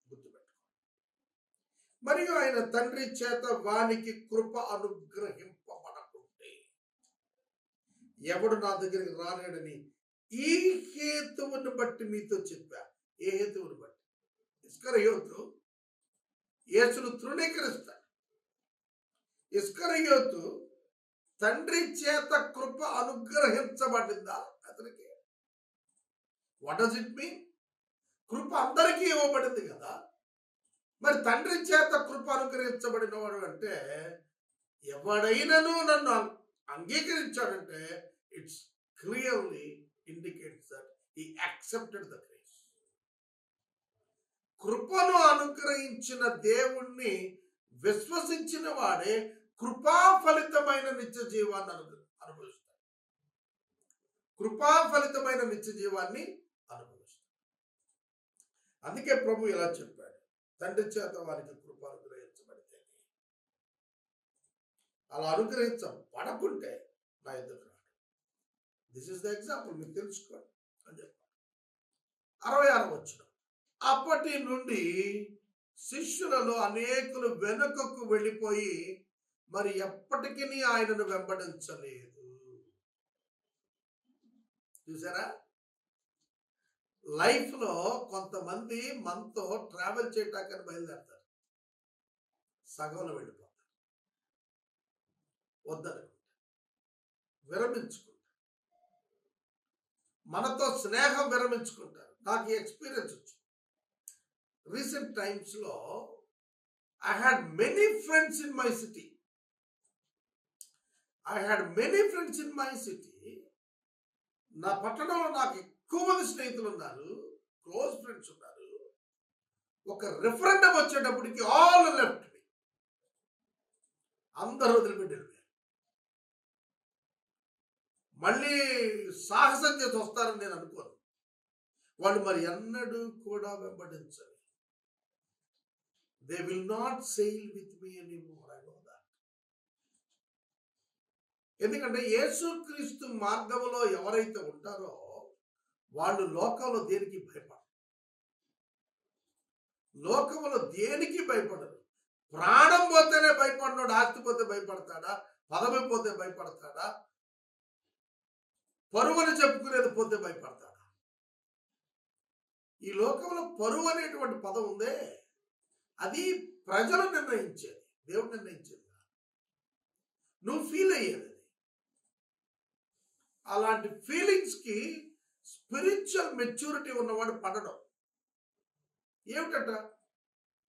గుర్తుపెట్టుకోండి. మరియు ఆయన తండ్రి చేత వానికి కృప అనుగ్రహింపబడకుంటే ఎవడు నా దగ్గరికి రాలేడని ఈ హేతువుని బట్టి మీతో చెప్పా. ఏ హేతువుని బట్టి? ఇస్కరియోతు యేసును తృణీకరిస్తాడు. ఇస్కరియోతు తండ్రి చేత కృప అనుగ్రహించబడిందా అతనికి? What does it mean? కృప అందరికీ ఇవ్వబడింది కదా. మరి తండ్రి చేత కృప అనుగ్రహించబడిన వాడు అంటే ఎవడైనాను నన్ను అంగీకరించాడంటే it's clearly indicates that he accepted the grace. కృపను అనుగ్రహించిన దేవుణ్ణి విశ్వసించిన వాడే కృపా ఫలితమైన నిత్య జీవాన్ని అనుభవిస్తాడు. కృపా ఫలితమైన నిత్య జీవాన్ని అనుభవిస్తాడు. అందుకే ప్రభు ఇలా చెప్పాడు, తండ్రి చేత వారికి కృప అనుగ్రహించబడితే. అలా అనుగ్రహించబడకుంటే నా ఎదురు. దిస్ ఇస్ ద ఎగ్జాంపుల్, మీకు తెలుసుకోండి అని చెప్పారు. 66వ వచనం. అప్పటి నుండి శిష్యులలో అనేకులు వెనుకకు వెళ్ళిపోయి మరి ఎప్పటికీ ఆయనను వెంబడించలేదు. చూసారా? లైఫ్ లో కొంతమంది మనతో ట్రావెల్ చేయటానికి బయలుదేరతారు, సగంలో వెళ్ళిపోతారు, వద్దనుకుంటారు, విరమించుకుంటారు. మనతో స్నేహం విరమించుకుంటారు. నాకు ఈ ఎక్స్పీరియన్స్ వచ్చింది. రీసెంట్ టైమ్స్లో I had many friends in my city. నా పట్టణంలో నాకు ఎక్కువ మంది స్నేహితులు ఉన్నారు, క్లోజ్ ఫ్రెండ్స్ ఉన్నారు. ఒక రిఫరెండం వచ్చేటప్పటికి ఆల్ లెఫ్ట్ మీ, అందరూ వదిలిపెట్టి వెళ్ళిపోయారు. మళ్ళీ సాహసం చేసి వస్తారని నేను అనుకోను. వాళ్ళు మరి ఎన్నడూ కూడా వెంబడించరు. They will not sail with me anymore. I know that. ఎందుకంటే యేసుక్రీస్తు మార్గంలో ఎవరైతే ఉంటారో వాళ్ళు లోకంలో దేనికి భయపడరు. లోకంలో దేనికి భయపడరు. ప్రాణం పోతేనే భయపడినాడు. ఆస్తి పోతే భయపడతాడా? పదవి పోతే భయపడతాడా? పరువుని చెప్పుకునేది పోతే భయపడతాడా? ఈ లోకంలో పరువు అనేటువంటి పదం ఉందే, అది ప్రజలు నిర్ణయించేది, దేవుడు నిర్ణయించేది. నువ్వు ఫీల్ అయ్యేది. అలాంటి ఫీలింగ్స్కి స్పిరిచువల్ మెచ్యూరిటీ ఉన్నవాడు పడడం. ఏమిటట?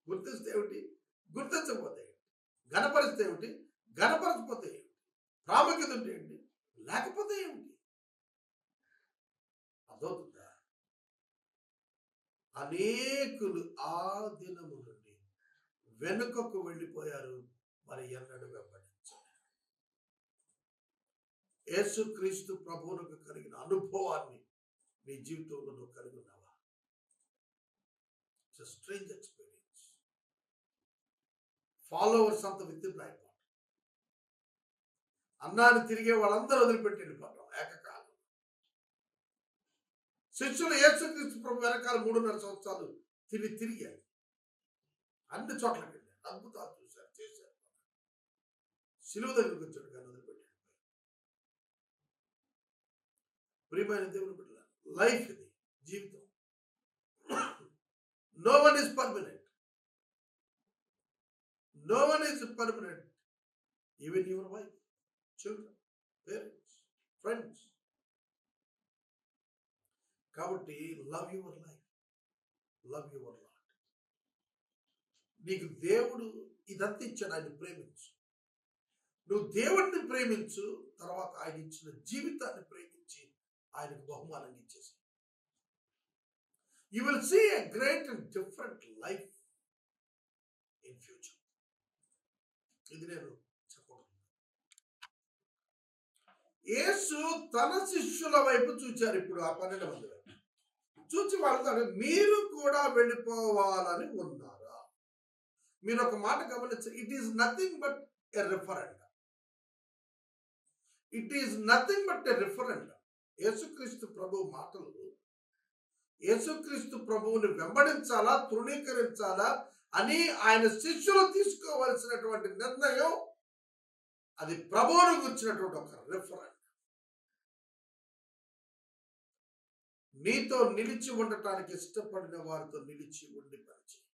గుర్తిస్తే ఏమిటి, గుర్తించకపోతే ఏమిటి, ఘనపరిస్తే ఏమిటి, ఘనపరచకపోతే ఏమిటి, ప్రాముఖ్యత ఉంటే ఏంటి, లేకపోతే ఏమిటి? అదవుతుందా? అనేకులు ఆ దినము నుండి వెనుకకు వెళ్ళిపోయారు, మరి ఎన్నడూ వెంబడించారు. యేసుక్రీస్తు ప్రభువులకు కలిగిన అనుభవాన్ని నీ జీవితంలో నువ్వు కలిగి ఉన్నావా? It's a strange experience. Followers అంతా విత్ బ్లైండ్ వాటర్. అన్నాన్ని తిరిగే వాళ్ళందరూ వదిలిపెట్టి వెళ్ళిపోవడం ఏకకాలం. శిష్యులు యేసుక్రీస్తు ప్రభు వెనకాల 3.5 సంవత్సరాలు తిరిగారు. అన్ని చోట్లకి వెళ్ళారు, అద్భుతాలు చూశారు, చేశారు. శిలువ దగ్గరికి వచ్చాడు కానీ వదిలిపెట్టి. ప్రియమైన దేవుని బిడ్డలారా, లైఫ్ ఇది, జీవితం. No one is permanent. No one is permanent. Even your wife, children, parents, friends. కాబట్టి love your life, love your lord. నీకు దేవుడు ఇదంతా ఇచ్చాడు, ఆయన ప్రేమించు. నువ్వు దేవుడిని ప్రేమించు, తర్వాత ఆయన ఇచ్చిన జీవితాన్ని ప్రేమించి ఆయనకు బహుమానం ఇచ్చేసి you will see a great and different life in future. ఇది నేను చెప్పగలను. యేసు తన శిష్యుల వైపు చూచారు. ఇప్పుడు ఆ 12 మంది వైపు చూచి వాళ్ళతో, మీరు కూడా వెళ్ళిపోవాలని ఉన్నారా? మీరు ఒక మాట గమనించారు. It is nothing but a referendum. It is nothing but a referendum. యేసుక్రీస్తు ప్రభు మాటలు, యేసుక్రీస్తు ప్రభువుని వెంబడించాలా, తృణీకరించాలా అని ఆయన శిష్యులు తీసుకోవలసినటువంటి నిర్ణయం, అది ప్రభువును గురించినటువంటి ఒక రిఫరెండం. నీతో నిలిచి ఉండటానికి ఇష్టపడిన వారితో నిలిచి ఉండి పనిచేయి.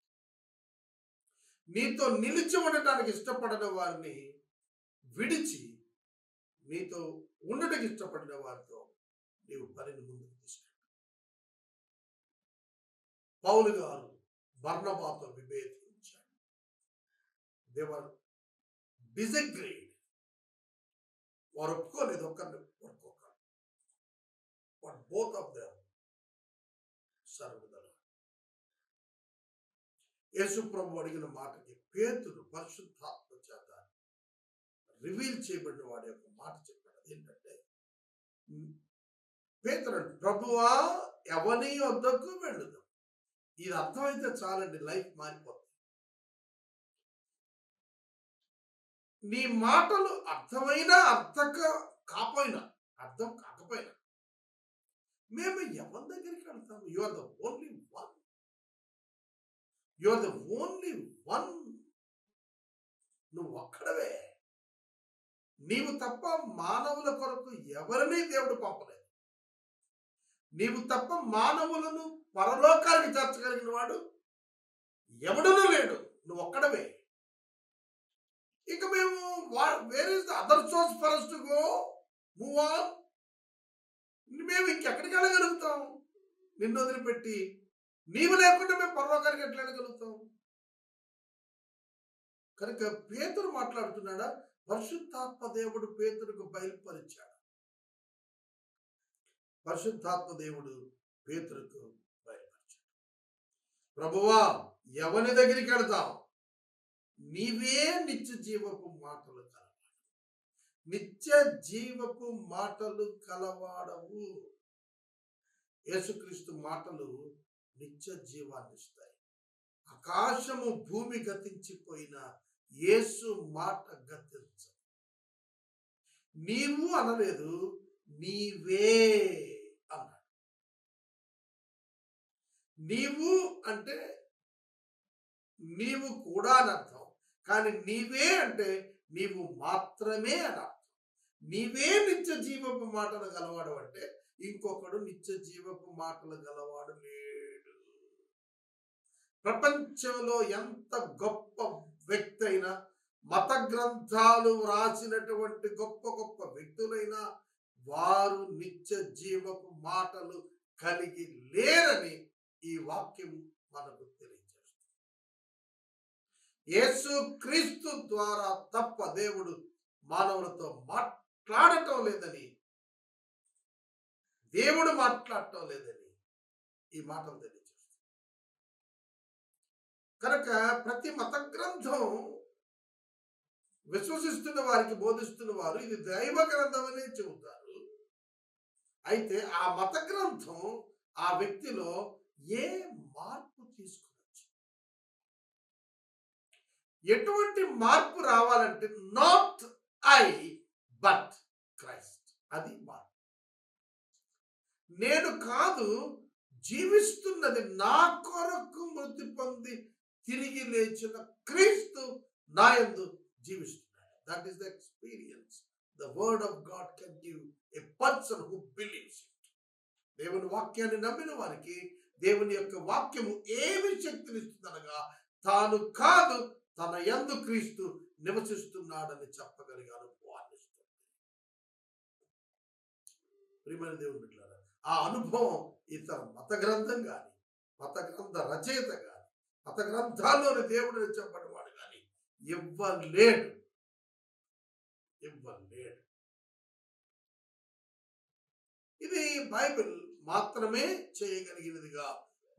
నీతో నిలిచి ఉండటానికి ఇష్టపడిన వారిని విడిచి నీతో ఉండటానికి ఇష్టపడిన వారితో నీవు పనిని ముందుకు తీసుకెళ్ళి. పౌలు గారు బర్నబాతో విభేదించాడు. They were disagreed. వారు ఒప్పుకోలేదు ఒకరిని ఒప్పుకోక. But both of them serve the lord. యేసు ప్రభు అడిగిన మాటకి పేతురు పరిశుద్ధాత్మ చేత రివీల్ చేయబడిన వాడి యొక్క మాట చెప్పాడు. అదేంటంటే, పేతురు, ప్రభువా ఎవని వద్దకు వెళ్ళదు. ఇది అర్థమైతే చాలండి, లైఫ్ మారిపోతుంది. నీ మాటలు అర్థమైనా అర్థం కాకపోయినా మేము ఎవరి దగ్గరికి వెళ్తాము? You are the only one. You are the only one. నువ్వు ఒక్కడవే. నీవు తప్ప మానవుల కొరకు ఎవరినీ దేవుడు పంపలేదు. నీవు తప్ప మానవులను పరలోకానికి చేర్చగలిగిన వాడు ఎవడనూ లేడు. నువ్వు ఒక్కడవే. ఇక మేము where is the other source for us to go? Move on. మేము ఇంకెక్కడికి వెళ్ళగలుగుతాం? నిన్ను వదిలిపెట్టి నీవు లేకుండా మేము పరలోకానికి ఎట్లా వెళ్ళగలుగుతాం? కనుక పేతురు మాట్లాడుతున్నాడా? పరిశుద్ధాత్మ దేవుడు పేతురుకు బయలుపరిచాడు. పరిశుద్ధాత్మ దేవుడు పేతురుకు బయలుపరిచాడు. ప్రభువా, ఎవరి దగ్గరికి వెళ్తాం? నీవే నిత్య జీవపు మాటలు కలవాడు. నిత్య జీవపు మాటలు కలవాడవు. యేసుక్రీస్తు మాటలు నిత్య జీవాన్ని ఇస్తాయి. ఆకాశము భూమి గతించిపోయిన యేసు మాట గతించ. నీవు అనలేదు, నీవే అన్నాడు. నీవు అంటే నీవు కూడా అని అర్థం, కానీ నీవే అంటే నీవు మాత్రమే అని అర్థం. నీవే నిత్య జీవపు మాటలు గలవాడు అంటే ఇంకొకడు నిత్య జీవపు మాటలు గలవాడు లేడు. ప్రపంచంలో ఎంత గొప్ప వ్యక్తి అయినా, మత గ్రంథాలు వ్రాసినటువంటి గొప్ప గొప్ప వ్యక్తులైనా వారు నిత్య జీవపు మాటలు కలిగి లేరని ఈ వాక్యం మనకు తెలియజేస్తుంది. యేసు క్రీస్తు ద్వారా తప్ప దేవుడు మానవులతో మాట్లాడటం లేదని, దేవుడు మాట్లాడటం లేదని ఈ మాటలు తెలియజేస్తుంది. కనుక ప్రతి మత గ్రంథం విశ్వసిస్తున్న వారికి బోధిస్తున్న వారు ఇది దైవ గ్రంథం అనే చెబుతారు. అయితే ఆ మత గ్రంథం ఆ వ్యక్తిలో ఏ మార్పు తీసుకునొచ్చు? ఎటువంటి మార్పు రావాలంటే నాట్ ఐ బట్ క్రైస్ట్. అది మార్పు. నేను కాదు జీవిస్తున్నది, నా కొరకు మృతి పొంది తిరిగి లేచిన క్రీస్తు నా యందు జీవిస్తున్నాడు. That is the experience the word of God can give a person who believes it. దేవుని వాక్యాన్ని నమ్మిన వారికి దేవుని యొక్క వాక్యము ఏమి శక్తినిస్తుందనగా తాను కాదు తన యందు క్రీస్తు నివసిస్తున్నాడని చెప్పగలిగే అనుభవాన్ని ఇస్తుంది. ప్రియమైన దేవుని బిడ్డలారా, ఆ అనుభవం ఇతర మత గ్రంథం కానీ, మత గ్రంథ రచయిత కానీ, మత గ్రంథాల్లోని దేవుడిని చెప్పబడివాడు కానీ ఇవ్వలేడు. ఇది బైబిల్ మాత్రమే చేయగలిగినదిగా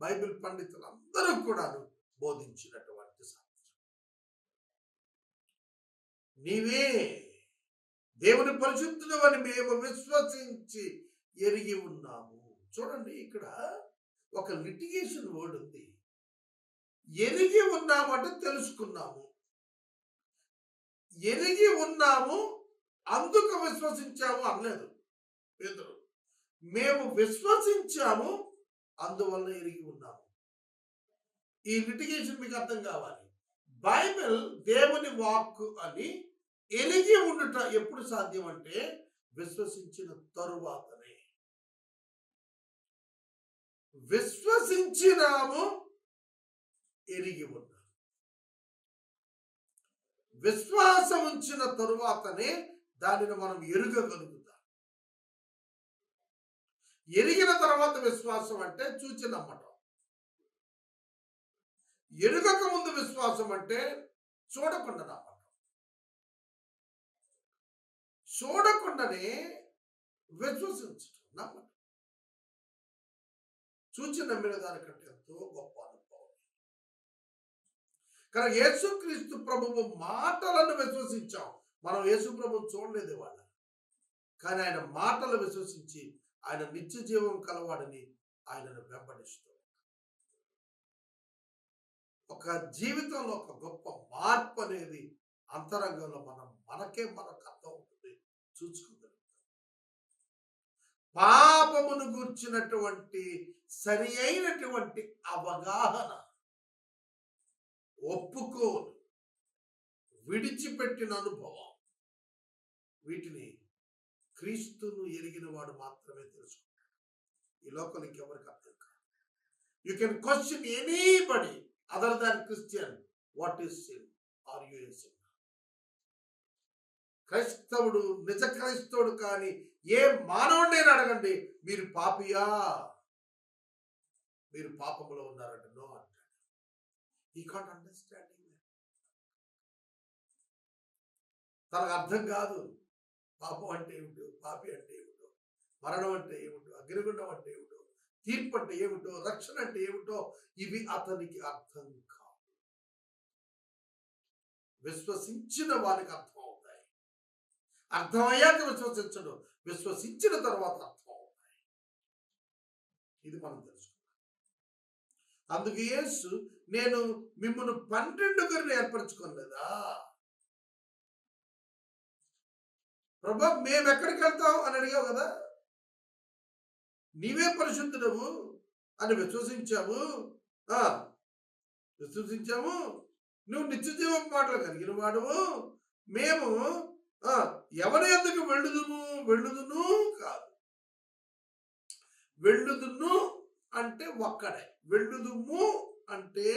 బైబిల్ పండితులందరూ కూడా బోధించినటువంటి సత్యం. నీవే దేవుని పరిశుద్ధుడు అని మేము విశ్వసించి ఎరిగి ఉన్నాము. చూడండి, ఇక్కడ ఒక లిటిగేషన్ వర్డ్ ఉంది. ఎరిగి ఉన్నామంటే తెలుసుకున్నాము, ఎరిగి ఉన్నాము అందుకు విశ్వసించాము అనలేదు పేతురు. మేము విశ్వసించాము అందువల్ల ఎరిగి ఉన్నాము. ఈ లిటిగేషన్ మీకు అర్థం కావాలి. బైబిల్ దేవుని వాక్కు అని ఎరిగి ఉండుట ఎప్పుడు సాధ్యం అంటే విశ్వసించిన తరువాతనే. విశ్వసించినాము, ఎరిగి ఉన్నాము. విశ్వాసం ఉంచిన తరువాతనే దానిని మనం ఎరుగగలుగుతాం. ఎరిగిన తర్వాత విశ్వాసం అంటే చూచి నమ్మటం. ఎరుగక ముందు విశ్వాసం అంటే చూడకుండా నమ్మటం. చూడకుండానే విశ్వసించటం, నమ్మటం. చూచి నమ్మిన దానికంటే ఎంతో గొప్ప అనుభవం. కానీ యేసుక్రీస్తు ప్రభువు మాటలను విశ్వసించాం. మనం యేసు ప్రభువు చూడలేదు వాళ్ళ, కానీ ఆయన మాటలు విశ్వసించి ఆయన నిత్య జీవం కలవాడని ఆయనను వెంబడిస్తూ ఒక జీవితంలో ఒక గొప్ప మార్పు అనేది అంతరంగంలో మనకు అర్థం అవుతుంది, చూసుకోగలుగుతాం. పాపమును గూర్చినటువంటి సరి అయినటువంటి అవగాహన, ఒప్పుకోలు, విడిచిపెట్టిన అనుభవం, వీటిని క్రీస్తును ఎరిగిన వాడు మాత్రమే తెలుసుకుంటాడు. ఈ లోకల్ ఇంకెవరికి అర్థం కాదు. You can question anybody other than Christian, what is sin, are you a sin? క్రైస్తవుడు, నిజ క్రైస్తవుడు కానీ ఏ మానవుడిని అడగండి, మీరు పాపియా, మీరు పాపంలో ఉన్నారంట. నో అంటాడు. ఈ కాంట్ అండర్స్టాండింగ్. తనకు అర్థం కాదు పాపం అంటే ఏమిటో, పాపి అంటే ఏమిటో, మరణం అంటే ఏమిటో, అగ్నిగుండం అంటే ఏమిటో, తీర్పు అంటే ఏమిటో, రక్షణ అంటే ఏమిటో, ఇవి అతనికి అర్థం కావు. విశ్వసించిన వారికి అర్థం అవుతాయి. అర్థమయ్యాక విశ్వసించడు, విశ్వసించిన తర్వాత అర్థం అవుతాయి. ఇది మనం తెలుసుకున్నాం. అందుకు యేసు, నేను మిమ్మల్ని 12 ఏర్పరచుకోలేదా? ప్రభా, మేము ఎక్కడికి వెళ్తాం అని అడిగావు కదా, నీవే పరిశుద్ధుడవు అని విశ్వసించాము. నువ్వు నిత్య జీవం మాటలు కలిగిన వాడువు. మేము ఎవరి ఎందుకు వెళ్ళుదును కాదు. వెళ్ళుదును అంటే ఒక్కడే, వెళ్ళుదుము అంటే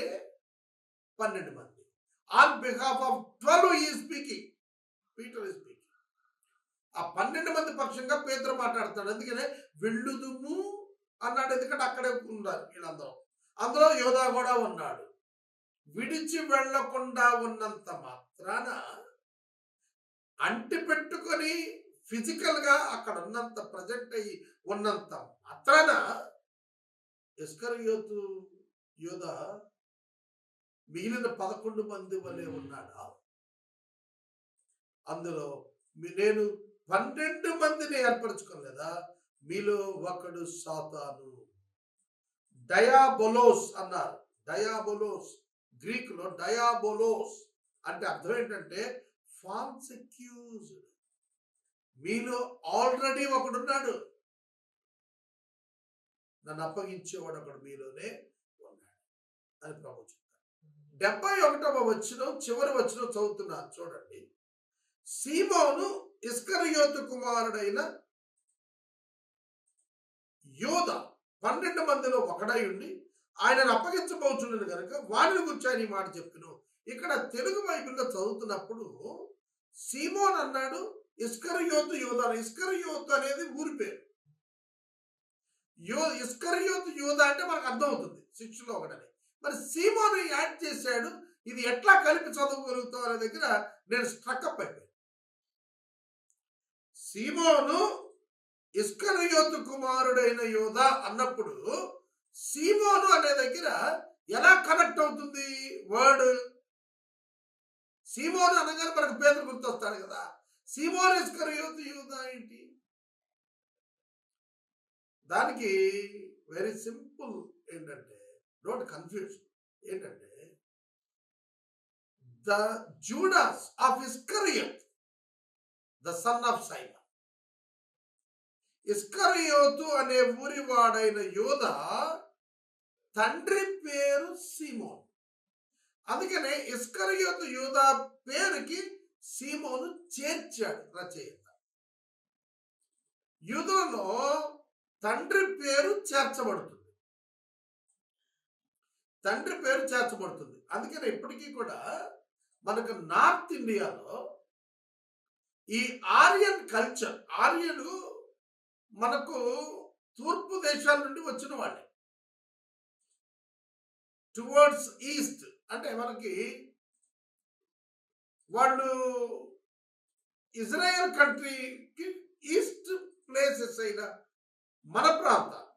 12 మంది. ఆన్ బిహాఫ్ ఆఫ్ 12 ఈ స్పీకింగ్, పీటర్ ఈ స్పీకింగ్. ఆ 12 మంది పక్షంగా పేతురు మాట్లాడతాడు. అందుకనే వెళ్ళుదుము అన్నాడు, ఎందుకంటే అక్కడే ఉన్నారు వీళ్ళందరూ. అందులో యోధా కూడా ఉన్నాడు. విడిచి వెళ్లకుండా ఉన్నంత మాత్రాన, అంటి పెట్టుకొని ఫిజికల్ గా అక్కడ ఉన్నంత ప్రజెంట్ అయ్యి ఉన్నంత మాత్రాన ఇస్కరియోతు యోధా మిగిలిన 11 మంది వలె ఉన్నాడా? అందులో నేను 12 మందిని ఏర్పరచుకోలేదా? మీలో ఒకడు సాతాను, డయాబోలోస్ అన్నారు. డయాబోలోస్, గ్రీక్ లో డయాబోలోస్ అంటే అర్థం ఏంటంటే ఫాల్స్ అక్యూజ్డ్. మీలో ఆల్రెడీ ఒకడున్నాడు, నన్ను అప్పగించేవాడు ఒకడు మీలోనే ఉన్నాడు అని ప్రభు చెప్తారు. 71వ వచనం చివరి వచనం చదువుతున్నాను చూడండి. సీమోను ఇస్కరియోతు కుమారుడైన యోధా 12 మందిలో ఒకడై ఉండి ఆయనను అప్పగించబోచున్నాను కనుక వాడిని గురించి ఆయన ఈ మాట చెప్తున్నాను. ఇక్కడ తెలుగు బైబిల్లో చదువుతున్నప్పుడు సీమోన్ అన్నాడు, ఇస్కరియోతు యోధా. ఇస్కరియోతు అనేది ఊరి పేరు. ఇస్కరియోతు యోధా అంటే మనకు అర్థం అవుతుంది, 6లో ఒకటని. మరి సీమోను యాడ్ చేశాడు. ఇది ఎట్లా కలిపి చదవగలుగుతాం అనే దగ్గర నేను స్ట్రక్అప్ అయిపోయాను. సీమోను ఇస్కరియోతు కుమారుడైన యోధా అన్నప్పుడు సీమోను అనే దగ్గర ఎలా కనెక్ట్ అవుతుంది వర్డ్? సీమోను అనగానే మనకు పేతురు గుర్తొస్తాడు కదా. సీమోను ఇస్కరియోతు యోధా ఏంటి? దానికి వెరీ సింపుల్ ఏంటంటే, డోంట్ కన్ఫ్యూజ్. ఏంటంటే the Judas of Iscariot, the son of Simon. ఇస్కరియోతు అనే ఊరి వాడైన యోధా తండ్రి పేరు సీమోను. అందుకనే ఇస్కరియోతు యోధా పేరుకి సీమోను చేర్చాడు రచయిత. యూదులలో తండ్రి పేరు చేర్చబడుతుంది, తండ్రి పేరు చేర్చబడుతుంది. అందుకని ఇప్పటికీ కూడా మనకు నార్త్ ఇండియాలో ఈ ఆర్యన్ కల్చర్, ఆర్యను మనకు తూర్పు దేశాల నుండి వచ్చిన వాళ్ళే. టువర్డ్స్ ఈస్ట్ అంటే మనకి వాళ్ళు ఇజ్రాయెల్ కంట్రీకి ఈస్ట్ ప్లేసెస్ అయిన మన ప్రాంతాలు,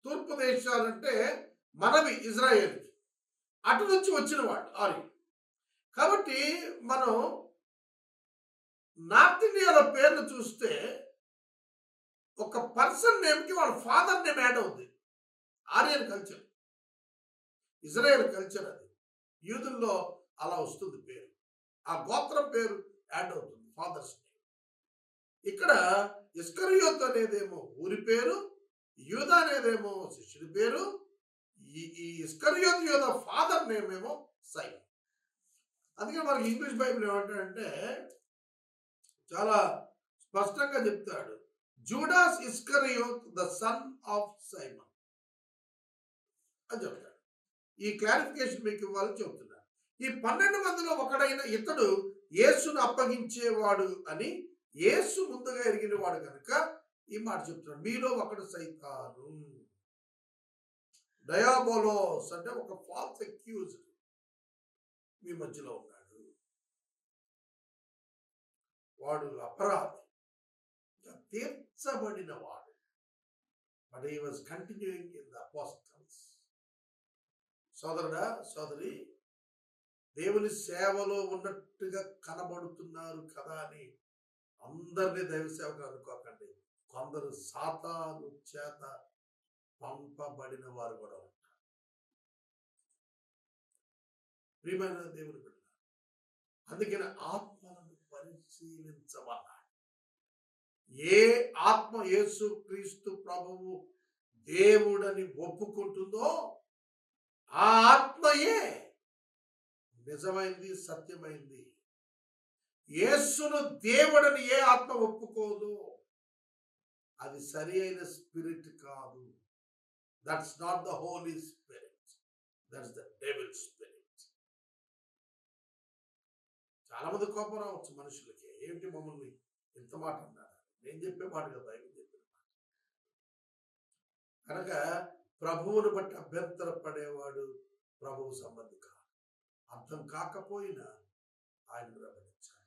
తూర్పు దేశాలంటే మనవి ఇజ్రాయెల్కి, అటు నుంచి వచ్చిన వాళ్ళు ఆర్యన్. కాబట్టి మనం నార్త్ ఇండియాలో పేర్లు చూస్తే ఒక పర్సన్ నేమ్కి వాళ్ళ ఫాదర్ నేమ్ యాడ్ అవుతుంది. ఆర్యన్ కల్చర్, ఇజ్రాయెల్ కల్చర్ అది. యూదుల్లో అలా వస్తుంది పేరు, ఆ గోత్రం పేరు యాడ్ అవుతుంది, ఫాదర్స్ నేమ్. ఇక్కడ ఇస్కరియోతు అనేదేమో ఊరి పేరు, యూదా అనేదేమో శిష్యుడి పేరు. ఈ ఇస్కరియోతు యోధా ఫాదర్ నేమ్ ఏమో సైమన్. అందుకే మనకి ఇంగ్లీష్ బైబిల్ ఏమంటాడంటే చాలా స్పష్టంగా చెప్తాడు, Judas Iscariot the son of Simon అని చెప్తాడు. ఈ క్లారిఫికేషన్ మీకు ఇవ్వాలని చెబుతున్నాను. ఈ 12 మందిలో ఒకడైన ఇతడు యేసును అప్పగించేవాడు అని యేసు ముందుగా ఎరిగిన వాడు కనుక ఈ మాట చెప్తున్నాడు. మీలో ఒకడు సైతాను, డయాబోలోస్ అంటే ఒక ఫాల్స్ అక్యూజ్డ్ మీ మధ్యలో ఉన్నాడు. వాడు అపరాధి, తీర్చబడిన వాడు. But he was continuing in the apostles. సోదరుడా, సోదరి, దేవుని సేవలో ఉన్నట్టుగా కనబడుతున్నారు కదా అని అందరినీ దైవ సేవకులు అనుకోకండి. కొందరు సాతాను చేత పంపబడిన వారు కూడా ఉంటారు. ప్రియమైన దేవుని బిడ్డ, అందుకని ఆత్మలను పరిశీలించమన్నాడు. ఏ ఆత్మ యేసు క్రీస్తు ప్రభువు దేవుడని ఒప్పుకుంటుందో ఆ ఆత్మయే నిజమైంది, సత్యమైంది. యేసును దేవుడని ఏ ఆత్మ ఒప్పుకోదు అది సరి అయిన స్పిరిట్ కాదు. That's not the Holy Spirit, that's the devil spirit. చాలా మంది కోపం రావచ్చు మనుషులకి, ఏమిటి మమ్మల్ని ఇంత మాట అన్నారు. నేను చెప్పే మాట కదా, బైబిల్ చెప్పిన మాట. కనుక ప్రభువుని బట్టి అభ్యంతర పడేవాడు ప్రభువు సంబంధి కాదు. అర్థం కాకపోయినా ఆయన వెంబడించాలి.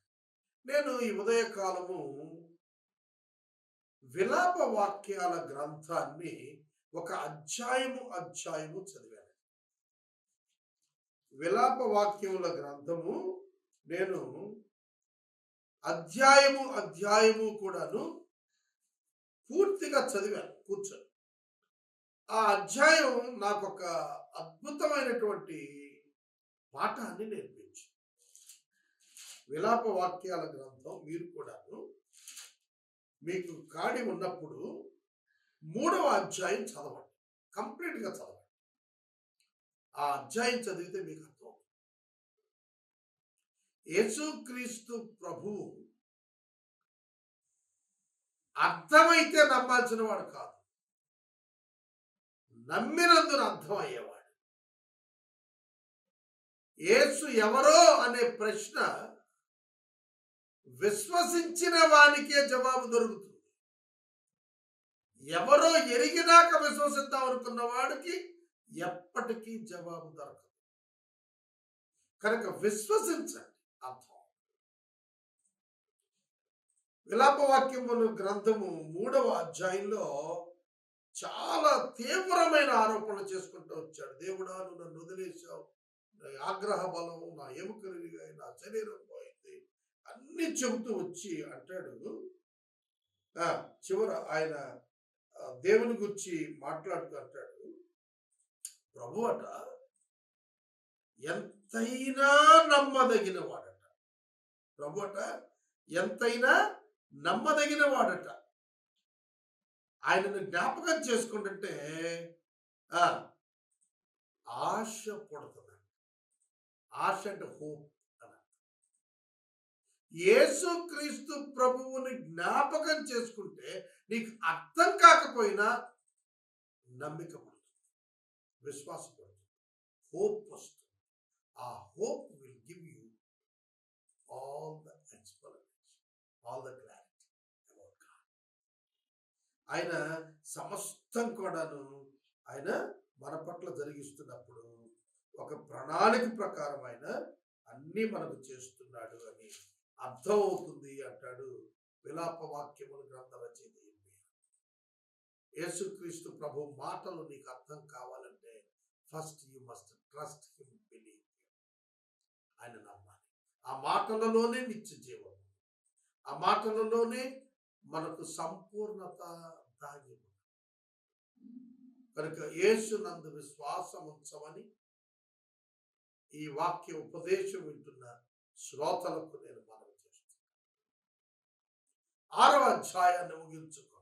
నేను ఈ ఉదయకాలము విలాప వాక్యాల గ్రంథాన్ని ఒక అధ్యాయము చదివాను. విలాప వాక్యముల గ్రంథము నేను అధ్యాయము కూడాను పూర్తిగా చదివాను కూర్చొని. ఆ అధ్యాయం నాకు ఒక అద్భుతమైనటువంటి పాఠాన్ని నేర్పించి. విలాప వాక్యాల గ్రంథం మీరు కూడాను మీకు ఖాళీ ఉన్నప్పుడు 3వ అధ్యాయం చదవండి, కంప్లీట్గా చదవండి. ఆ అధ్యాయం చదివితే మీకు అర్థం. యేసుక్రీస్తు ప్రభువు అర్థమైతే నమ్మాల్సిన వాడు కాదు, నమ్మినందున అర్థమయ్యేవాడు. యేసు ఎవరో అనే ప్రశ్న విశ్వసించిన వానికే జవాబు దొరుకుతుంది. ఎవరో ఎరిగినాక విశ్వసిద్దాం అనుకున్న వాడికి ఎప్పటికీ జవాబు దొరకదు. కనుక విశ్వసించండి, అర్థం. విలాపవాక్యముల గ్రంథము 3వ అధ్యాయంలో చాలా తీవ్రమైన ఆరోపణలు చేసుకుంటూ వచ్చాడు. దేవుడా, నువ్వు నన్ను వదిలేశావు, ఆగ్రహ బలం, నా ఎముకలు, నా శరీరం పోయింది, అన్ని చెబుతూ వచ్చి అంటాడు. చివర ఆయన దేవుని గురించి మాట్లాడుతూ అంటాడు, ప్రభు అట ఎంతైనా నమ్మదగిన వాడట. ప్రభు అట ఎంతైనా నమ్మదగిన వాడట. ఆయనను జ్ఞాపకం చేసుకుంటుంటే ఆశ పుడుతుంది. ఆశ అంటే హోప్. యేసుక్రీస్తు ప్రభువుని జ్ఞాపకం చేసుకుంటే నీకు అర్థం కాకపోయినా నమ్మిక పడుతుంది, విశ్వాసం పడుతుంది, హోప్ వస్తుంది. ఆ hope will give you all the explanation, all the clarity about God. ఆయన సమస్తం కూడాను ఆయన మన పట్ల జరిగిస్తున్నప్పుడు ఒక ప్రణాళిక ప్రకారం ఆయన అన్నీ మనకు చేస్తున్నాడు అని అర్థం అవుతుంది అంటాడు విలాప వాక్యముల గ్రంథ రచయిత. యేసుక్రీస్తు ప్రభు మాటలు నీకు అర్థం కావాలంటే first you must trust him, believe. ఆయన నమ్మాలి. ఆ మాటలలోనే నిత్య జీవం, ఆ మాటలలోనే మనకు సంపూర్ణత దాగి ఉంది. కనుక యేసు నందు విశ్వాసం ఉంచమని ఈ వాక్య ఉపదేశం వింటున్న శ్రోతలకు నేను మనవి చేస్తున్నాను. 6వ అధ్యాయాన్ని ముగించుకో.